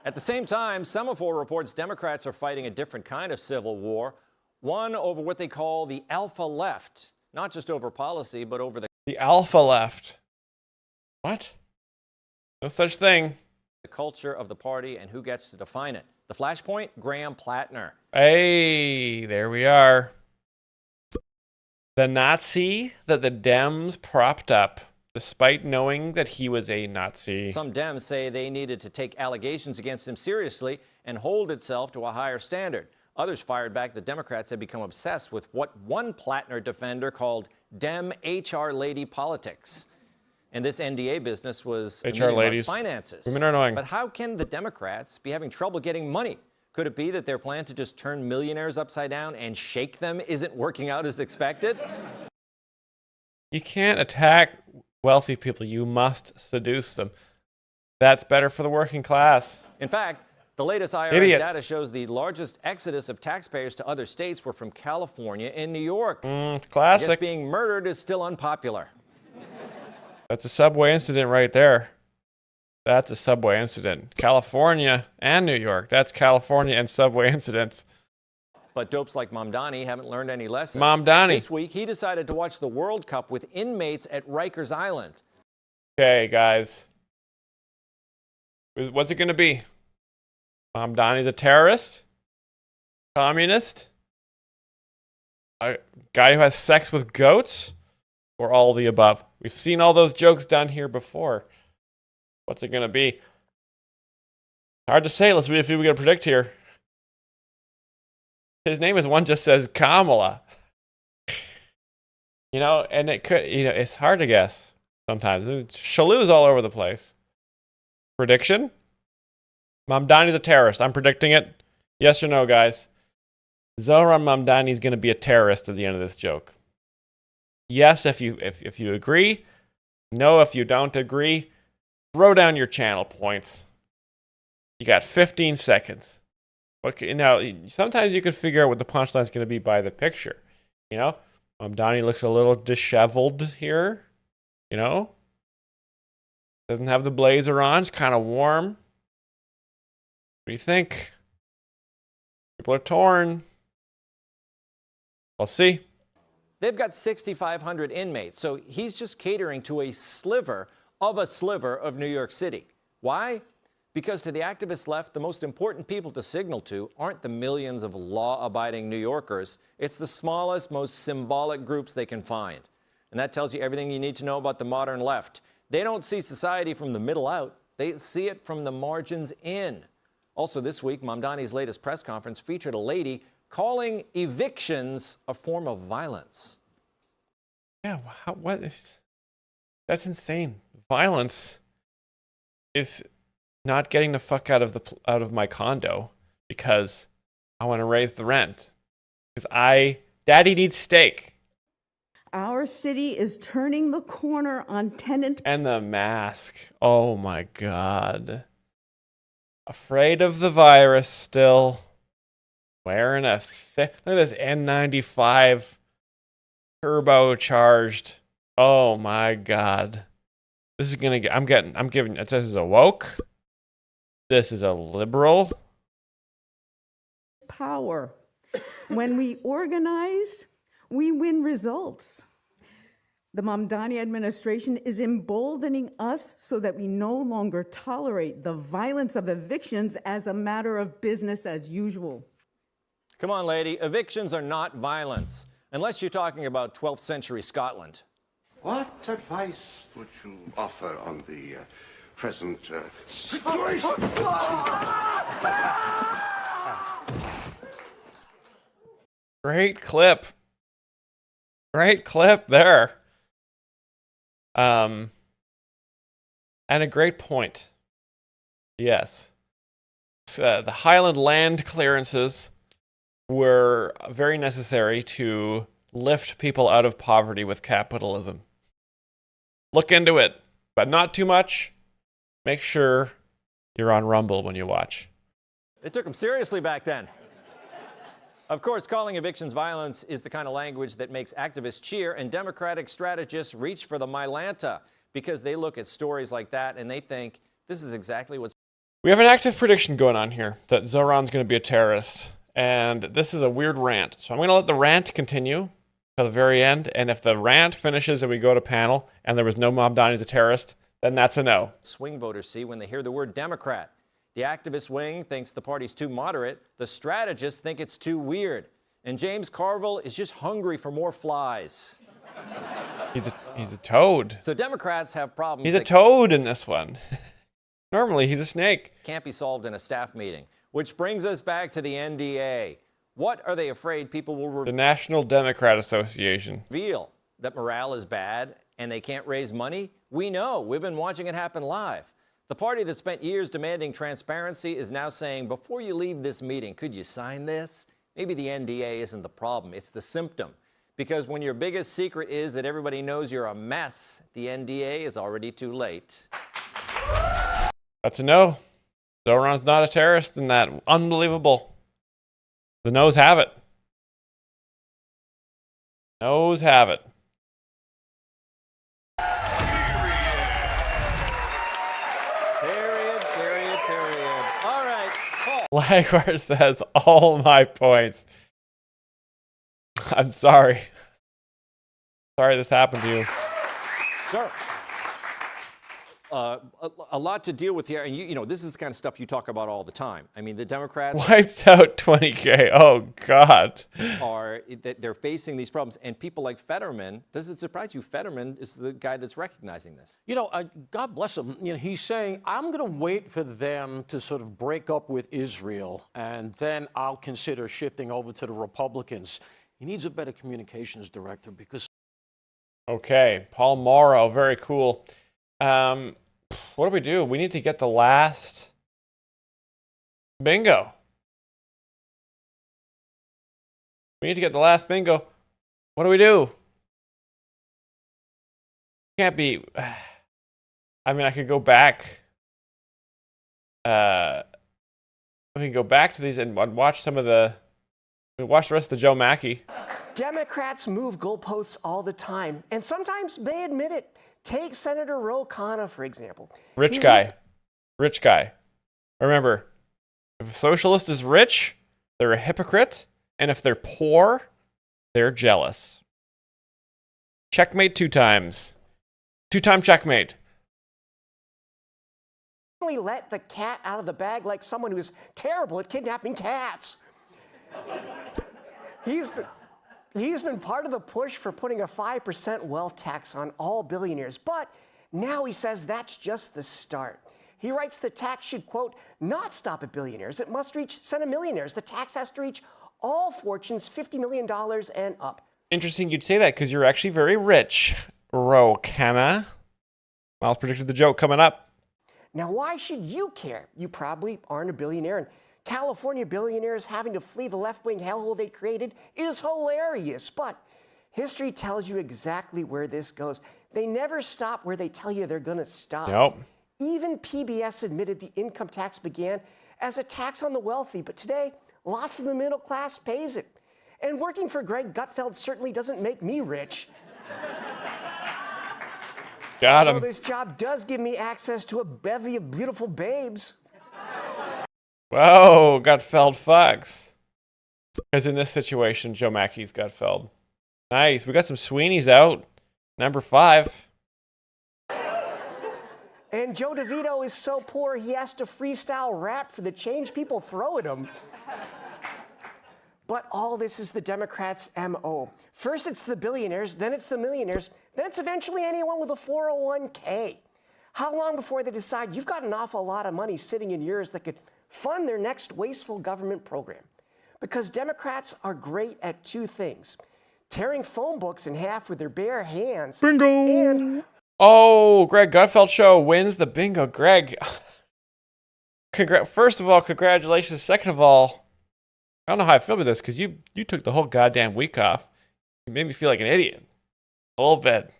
At the same time, Semaphore reports Democrats are fighting a different kind of civil war, one over what they call the alpha left, not just over policy, but over the alpha left. What? No such thing. The culture of the party and who gets to define it. The flashpoint, Graham Plattner. Hey, there we are. The Nazi that the Dems propped up, despite knowing that he was a Nazi. Some Dems say they needed to take allegations against him seriously and hold itself to a higher standard. Others fired back that Democrats had become obsessed with what one Plattner defender called Dem HR lady politics. And this NDA business was HR ladies. Finances. Women are annoying. But how can the Democrats be having trouble getting money? Could it be that their plan to just turn millionaires upside down and shake them isn't working out as expected? You can't attack wealthy people. You must seduce them. That's better for the working class. In fact, the latest IRS Idiots. data shows the largest exodus of taxpayers to other states were from California and New York. Classic. I guess being murdered is still unpopular. That's a subway incident right there. That's a subway incident. California and New York. That's California and subway incidents. But dopes like Mamdani haven't learned any lessons. Mamdani. This week, he decided to watch the World Cup with inmates at Rikers Island. Okay, guys. What's it going to be? Mamdani's a terrorist? Communist? A guy who has sex with goats? Or all of the above? We've seen all those jokes done here before. What's it going to be? Hard to say. Let's see if we can predict here. His name is one just says Kamala. You know, and it could, you know, it's hard to guess sometimes. Shalhoub's all over the place. Prediction? Mamdani's a terrorist. I'm predicting it. Yes or no, guys? Zohran Mamdani's going to be a terrorist at the end of this joke. Yes, if you agree. No, if you don't agree. Throw down your channel points. You got 15 seconds. Okay, now sometimes you can figure out what the punchline is going to be by the picture. You know, Donnie looks a little disheveled here. You know, doesn't have the blazer on. It's kind of warm. What do you think? People are torn. We'll see. They've got 6,500 inmates, so he's just catering to a sliver of New York City. Why? Because to the activist left, the most important people to signal to aren't the millions of law-abiding New Yorkers. It's the smallest, most symbolic groups they can find. And that tells you everything you need to know about the modern left. They don't see society from the middle out. They see it from the margins in. Also this week, Mamdani's latest press conference featured a lady calling evictions a form of violence. Yeah, that's insane. Violence is not getting the fuck out of my condo because I want to raise the rent. Because Daddy needs steak. Our city is turning the corner on tenant. And the mask. Oh my God. Afraid of the virus still. Wearing a look at this N95 turbocharged. Oh my God. This is gonna get. I'm giving. This is a woke. This is a liberal. Power. When we organize, we win results. The Mamdani administration is emboldening us so that we no longer tolerate the violence of evictions as a matter of business as usual. Come on, lady. Evictions are not violence, unless you're talking about 12th century Scotland. What advice would you offer on the present situation? Great clip. Great clip there. And a great point. Yes. The Highland land clearances were very necessary to lift people out of poverty with capitalism. Look into it, but not too much. Make sure you're on Rumble when you watch. They took them seriously back then. Of course, calling evictions violence is the kind of language that makes activists cheer and Democratic strategists reach for the Mylanta because they look at stories like that and they think this is exactly what's... We have an active prediction going on here that Zoran's going to be a terrorist. And this is a weird rant. So I'm going to let the rant continue to the very end. And if the rant finishes and we go to panel and there was no Mamdani as a terrorist, then that's a no. Swing voters see when they hear the word Democrat. The activist wing thinks the party's too moderate. The strategists think it's too weird. And James Carville is just hungry for more flies. He's a toad. So Democrats have problems. He's a toad in this one. Normally, he's a snake. Can't be solved in a staff meeting. Which brings us back to the NDA. What are they afraid people will The National Democrat Association. reveal? That morale is bad and they can't raise money? We know. We've been watching it happen live. The party that spent years demanding transparency is now saying, before you leave this meeting, could you sign this? Maybe the NDA isn't the problem, it's the symptom. Because when your biggest secret is that everybody knows you're a mess, the NDA is already too late. That's a no. Zoran's not a terrorist in that. Unbelievable. The no's have it. No's have it. Period. All right, Paul. Lagwar says all my points. I'm sorry. Sorry this happened to you. Sir. A lot to deal with here, and you know this is the kind of stuff you talk about all the time. I mean, the Democrats wipes out 20K. Oh God. They're facing these problems, and people like Fetterman. Does it surprise you? Fetterman is the guy that's recognizing this. You know, God bless him. You know, he's saying, "I'm going to wait for them to sort of break up with Israel, and then I'll consider shifting over to the Republicans." He needs a better communications director because. Okay, Paul Morrow, very cool. What do we do? We need to get the last bingo. We need to get the last bingo. What do we do? Can't be. I mean, I could go back. I can go back to these and watch some of the. Watch the rest of the Joe Mackey. Democrats move goalposts all the time, and sometimes they admit it. Take Senator Ro Khanna, for example. Rich guy. Remember, if a socialist is rich, they're a hypocrite, and if they're poor, they're jealous. Checkmate 2 times. 2-time checkmate. Let the cat out of the bag like someone who's terrible at kidnapping cats. He's been part of the push for putting a 5% wealth tax on all billionaires, but now he says that's just the start. He writes the tax should, quote, not stop at billionaires. It must reach centimillionaires. The tax has to reach all fortunes $50 million and up. Interesting you'd say that because you're actually very rich, Ro Khanna. Miles predicted the joke coming up. Now, why should you care? You probably aren't a billionaire, and California billionaires having to flee the left-wing hellhole they created is hilarious. But history tells you exactly where this goes. They never stop where they tell you they're going to stop. Nope. Even PBS admitted the income tax began as a tax on the wealthy, but today, lots of the middle class pays it. And working for Greg Gutfeld certainly doesn't make me rich. Got him. Although this job does give me access to a bevy of beautiful babes. Whoa, Gutfeld fucks. Because in this situation, Joe Mackey's Gutfeld. Nice. We got some Sweeney's out. Number 5. And Joe DeVito is so poor he has to freestyle rap for the change people throw at him. But all this is the Democrats' MO. First it's the billionaires, then it's the millionaires, then it's eventually anyone with a 401k. How long before they decide you've got an awful lot of money sitting in yours that could fund their next wasteful government program? Because Democrats are great at 2 things: tearing phone books in half with their bare hands. Bingo! And oh, Greg Gutfeld show wins the bingo. Greg, first of all, congratulations. Second of all, I don't know how I feel about this because you took the whole goddamn week off. You made me feel like an idiot. A little bit.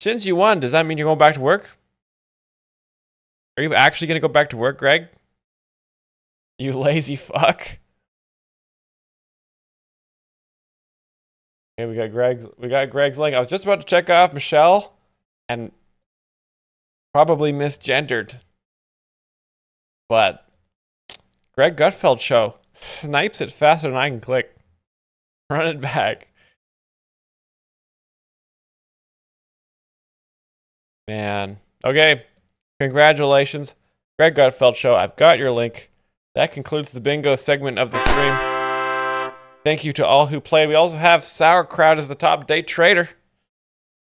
Since you won, does that mean you're going back to work? Are you actually going to go back to work, Greg? You lazy fuck. Okay, we got Greg's link. I was just about to check off Michelle and probably misgendered. But Greg Gutfeld show snipes it faster than I can click. Run it back. Man. Okay. Congratulations. Greg Gutfeld show. I've got your link. That concludes the bingo segment of the stream. Thank you to all who played. We also have Sauerkraut as the top day trader.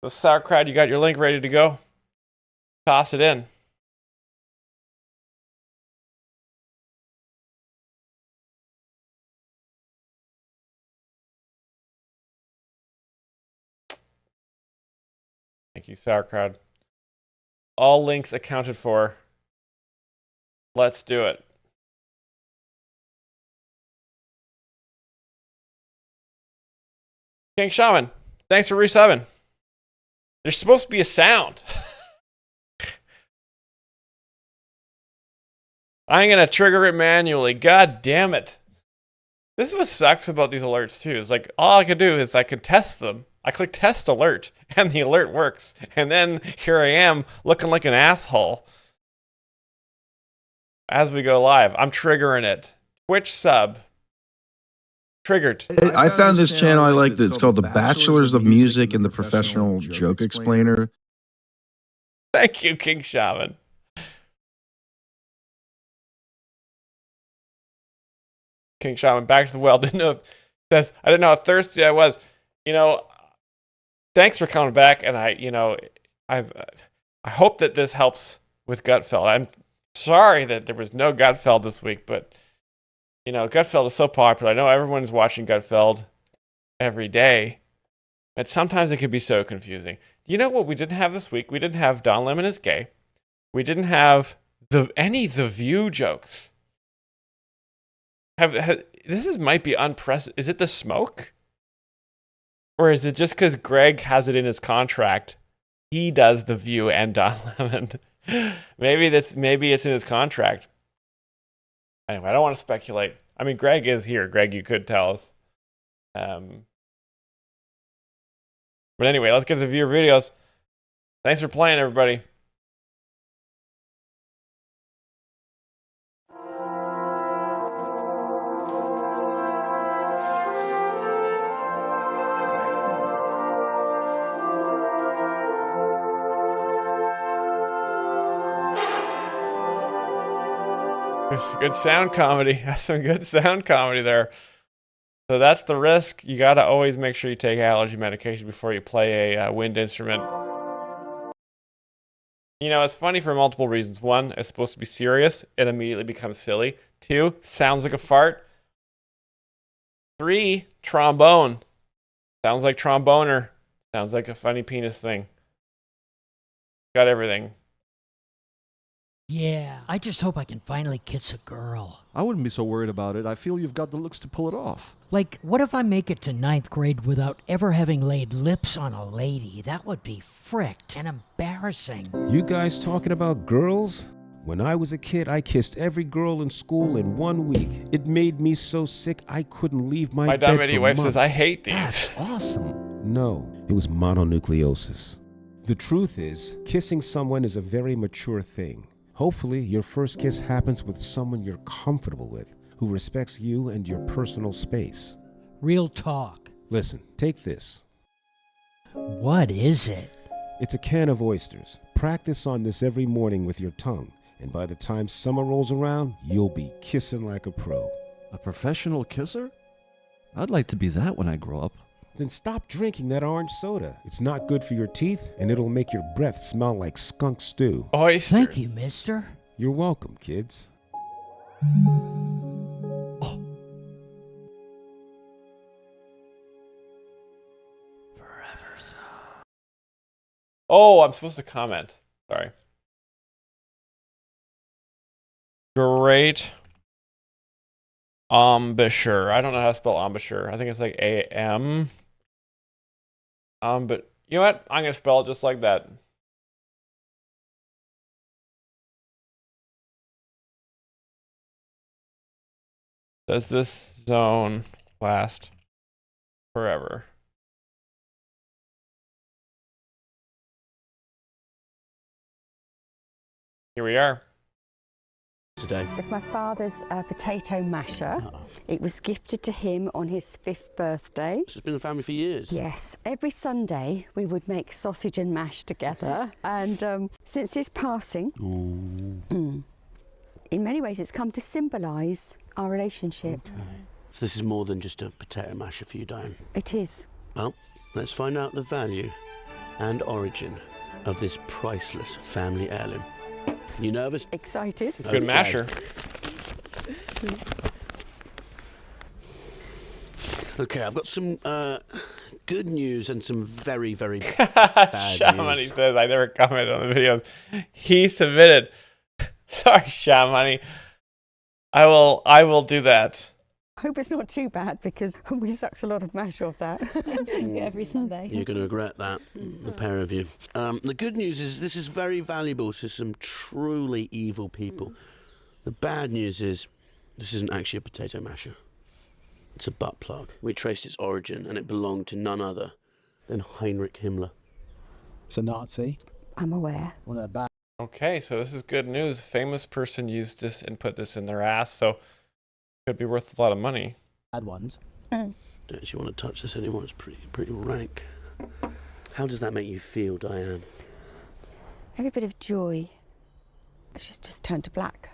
So Sauerkraut, you got your link ready to go. Toss it in. Thank you, Sauerkraut. All links accounted for. Let's do it. King Shaman, thanks for resubbing. There's supposed to be a sound. I'm going to trigger it manually. God damn it. This is what sucks about these alerts, too. It's like, all I could do is I could test them. I click test alert, and the alert works. And then here I am, looking like an asshole. As we go live, I'm triggering it. Twitch sub. Triggered. I found this channel I like. It's called The Bachelors of Music and the Professional Joke Explainer. Thank you, King Shaman. King Shaman, back to the well. I didn't know how thirsty I was. You know, thanks for coming back, and I hope that this helps with Gutfeld. I'm sorry that there was no Gutfeld this week, but you know, Gutfeld is so popular. I know everyone's watching Gutfeld every day, but sometimes it could be so confusing. You know what we didn't have this week? We didn't have Don Lemon is gay. We didn't have any The View jokes. Might be unprecedented. Is it the smoke? Or is it just because Greg has it in his contract he does The View and Don Lemon. Maybe it's in his contract. Anyway, I don't want to speculate. I mean, Greg is here. Greg, you could tell us. But anyway, let's get to the viewer videos. Thanks for playing, everybody. Good sound comedy. That's some good sound comedy there. So that's the risk. You got to always make sure you take allergy medication before you play a wind instrument. You know, it's funny for multiple reasons. One, it's supposed to be serious. It immediately becomes silly. Two, sounds like a fart. Three, trombone. Sounds like tromboner. Sounds like a funny penis thing. Got everything. Yeah, I just hope I can finally kiss a girl. I wouldn't be so worried about it. I feel you've got the looks to pull it off. Like, what if I make it to 9th grade without ever having laid lips on a lady? That would be fricked and embarrassing. You guys talking about girls? When I was a kid, I kissed every girl in school in 1 week. It made me so sick I couldn't leave my bed dumb idiot for wife months. says, I hate these. That's awesome. No, it was mononucleosis. The truth is, kissing someone is a very mature thing. Hopefully, your first kiss happens with someone you're comfortable with, who respects you and your personal space. Real talk. Listen, take this. What is it? It's a can of oysters. Practice on this every morning with your tongue, and by the time summer rolls around, you'll be kissing like a pro. A professional kisser? I'd like to be that when I grow up. Then stop drinking that orange soda. It's not good for your teeth, and it'll make your breath smell like skunk stew. Oysters. Thank you, mister. You're welcome, kids. Oh, I'm supposed to comment. Sorry. Great embouchure. I don't know how to spell embouchure. I think it's like A-M. But you know what? I'm going to spell it just like that. Does this zone last forever? Here we are. Today. It's my father's potato masher. It was gifted to him on his 5th birthday. It's been in the family for years. Yes. Every Sunday we would make sausage and mash together. And since his passing, in many ways it's come to symbolise our relationship. Okay. So this is more than just a potato masher for you, Diane? It is. Well, let's find out the value and origin of this priceless family heirloom. You nervous? Excited. Good masher. Okay, I've got some good news and some very, very bad Shamani news. says, I never commented on the videos. He submitted. Sorry, Shamani. I will do that. I hope it's not too bad because we sucked a lot of mash off that every Sunday. You're going to regret that, the pair of you. The good news is this is very valuable to some truly evil people. The bad news is this isn't actually a potato masher. It's a butt plug. We traced its origin and it belonged to none other than Heinrich Himmler. It's a Nazi. I'm aware. One of the bad. Okay, so this is good news. A famous person used this and put this in their ass, so could be worth a lot of money. Bad ones. Don't actually want to touch this anymore. It's pretty rank. How does that make you feel, Diane? Every bit of joy. She's just turned to black.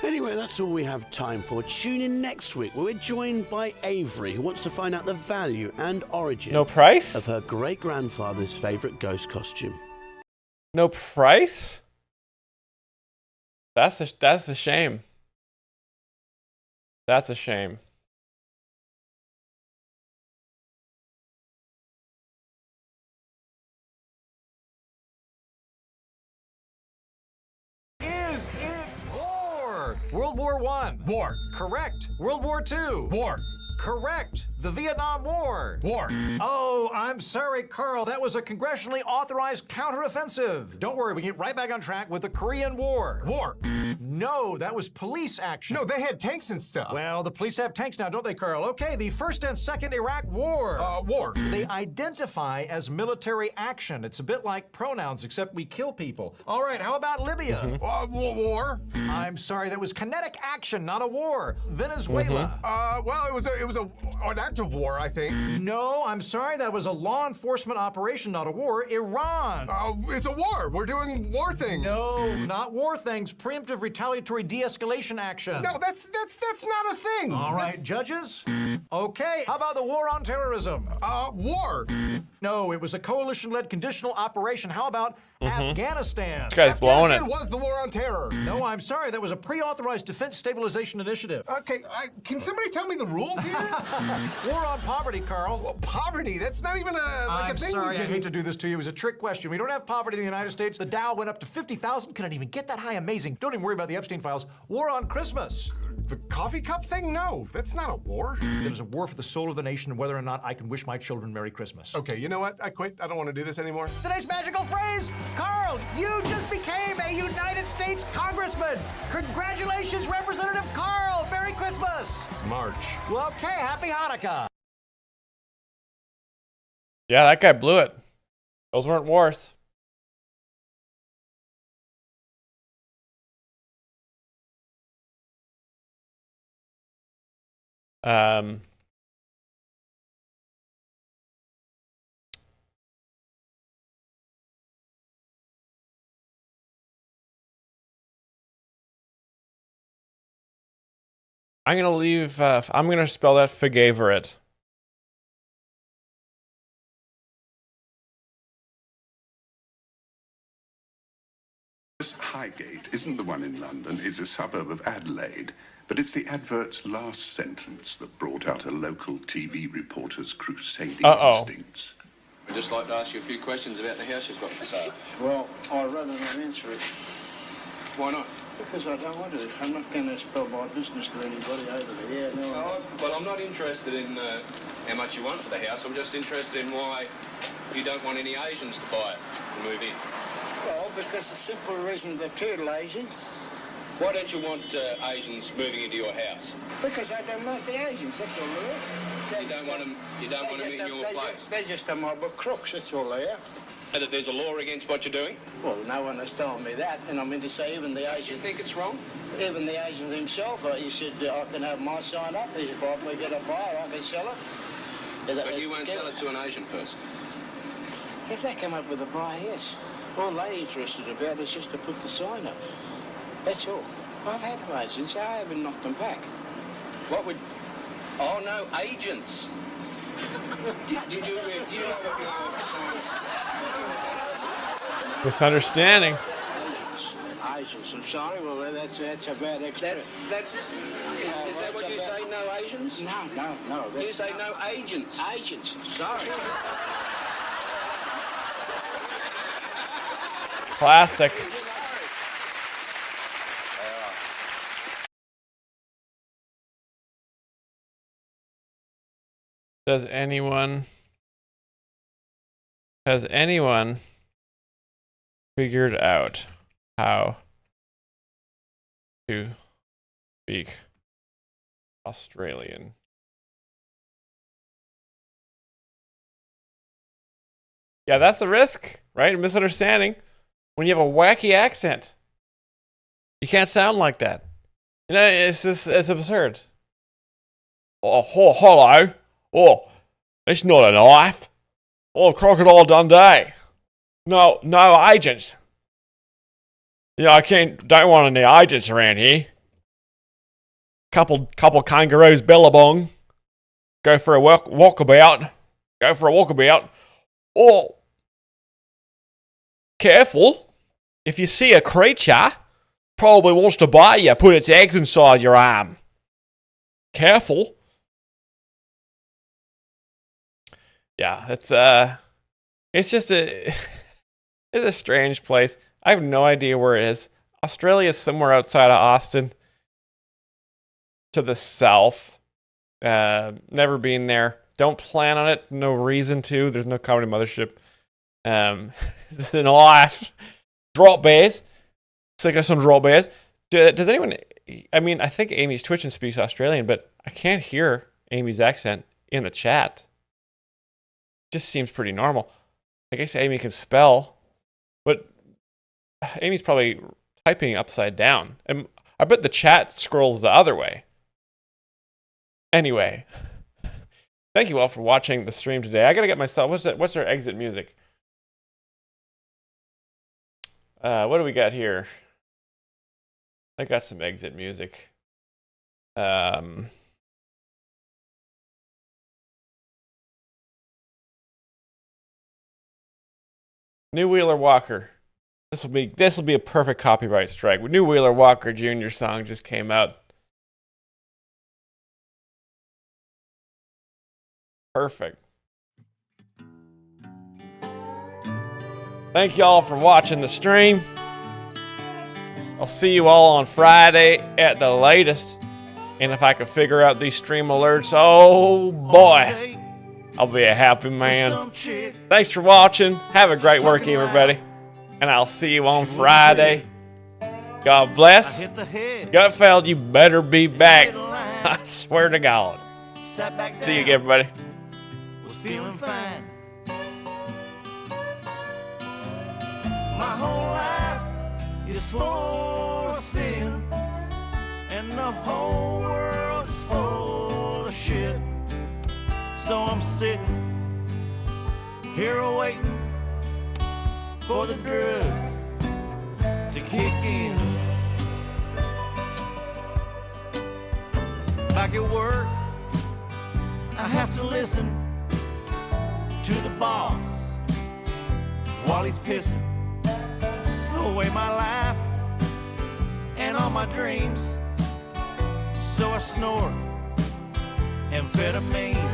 Anyway, that's all we have time for. Tune in next week where we're joined by Avery, who wants to find out the value and origin No price? of her great-grandfather's favourite ghost costume. No price? That's a shame. That's a shame. Is it war? World War I. War. Correct. World War II. War. Correct. The Vietnam War. War. Oh, I'm sorry, Carl. That was a congressionally authorized counteroffensive. Don't worry, we get right back on track with the Korean War. War. No, that was police action. No, they had tanks and stuff. Well, the police have tanks now, don't they, Carl? Okay, the First and Second Iraq War. War. They identify as military action. It's a bit like pronouns, except we kill people. All right, how about Libya? War. I'm sorry, that was kinetic action, not a war. Venezuela. Well, it was an act of war, I think. No, I'm sorry, that was a law enforcement operation, not a war. Iran. It's a war. We're doing war things. No, not war things. Preemptive retaliatory de-escalation action. No, that's not a thing. All right, judges. Okay, how about the war on terrorism? War. No, it was a coalition-led conditional operation. How about Afghanistan? This guy's blowing it. Afghanistan was the war on terror. No, I'm sorry, that was a pre-authorized defense stabilization initiative. Okay, can somebody tell me the rules here? War on poverty, Carl. Well, poverty? That's not even a thing. I'm sorry, I hate to do this to you. It was a trick question. We don't have poverty in the United States. The Dow went up to 50,000. Couldn't even get that high. Amazing. Don't even worry about the Epstein files. War on Christmas. The coffee cup thing? No, that's not a war. It is a war for the soul of the nation and whether or not I can wish my children Merry Christmas. Okay, you know what? I quit. I don't want to do this anymore. Today's magical phrase, Carl, you just became a United States Congressman. Congratulations, Representative Carl. Merry Christmas. It's March. Well, okay, happy Hanukkah. Yeah, that guy blew it. Those weren't wars. I'm gonna leave. I'm gonna spell that Fagavorite. Highgate isn't the one in London, it's a suburb of Adelaide. But it's the advert's last sentence that brought out a local TV reporter's crusading instincts. I'd just like to ask you a few questions about the house you've got for sale. Well, I'd rather not answer it. Why not? Because I don't want to. I'm not going to spell my business to anybody over there. No. Well, I'm not interested in how much you want for the house. I'm just interested in why you don't want any Asians to buy it and move in. Well, because the simple reason they're too lazy. Why don't you want Asians moving into your house? Because I don't like the Asians, that's all there is. You don't want them in your place? They're just a mob of crooks, that's all they are. And that there's a law against what you're doing? Well, no one has told me that, and I mean to say even the Asians... You think it's wrong? Even the Asians himself, he said I can have my sign up. If I get a buyer, I can sell it. But you won't sell it to an Asian person? If they come up with a buyer, yes. All they're interested about is just to put the sign up. That's all. I've had them agents. I haven't knocked them back. What would... Oh, no, agents. do you know what your... Misunderstanding. Agents, I'm sorry. Well, that's a bad expression. Is that what you say, no Asians? No. You say no agents? Agents, sorry. Classic. Has anyone figured out how to speak Australian? Yeah, that's the risk, right? Misunderstanding. When you have a wacky accent, you can't sound like that. You know, it's absurd. Oh, hello. Oh, it's not a knife. Oh, Crocodile Dundee. No agents. Yeah, don't want any agents around here. Couple kangaroos billabong. Go for a walkabout. Oh, careful. If you see a creature, probably wants to bite you, put its eggs inside your arm. Careful. Yeah, it's just it's a strange place. I have no idea where it is. Australia is somewhere outside of Austin, to the south. Never been there. Don't plan on it. No reason to. There's no comedy mothership. This is an life. Drop bears. Sick of some drop bears. Does anyone... I mean, I think Amy's Twitch and speaks Australian, but I can't hear Amy's accent in the chat. Just seems pretty normal. I guess Amy can spell, but Amy's probably typing upside down. And I bet the chat scrolls the other way. Anyway, thank you all for watching the stream today. I gotta get myself... What's our exit music? What do we got here? I got some exit music. New Wheeler Walker. This will be a perfect copyright strike. New Wheeler Walker Jr. song just came out. Perfect. Thank y'all for watching the stream. I'll see you all on Friday at the latest. And if I can figure out these stream alerts, oh boy, I'll be a happy man. Thanks for watching. Have a great work, everybody. And I'll see you on Friday. God bless. Gutfeld, you better be back. I swear to God. See you, everybody. Was feeling fine. My whole life is full of sin, and the whole world is full of shit. So I'm sitting here waiting for the drugs to kick in. Back at work, I have to listen to the boss while he's pissing away my life and all my dreams. So I snort amphetamine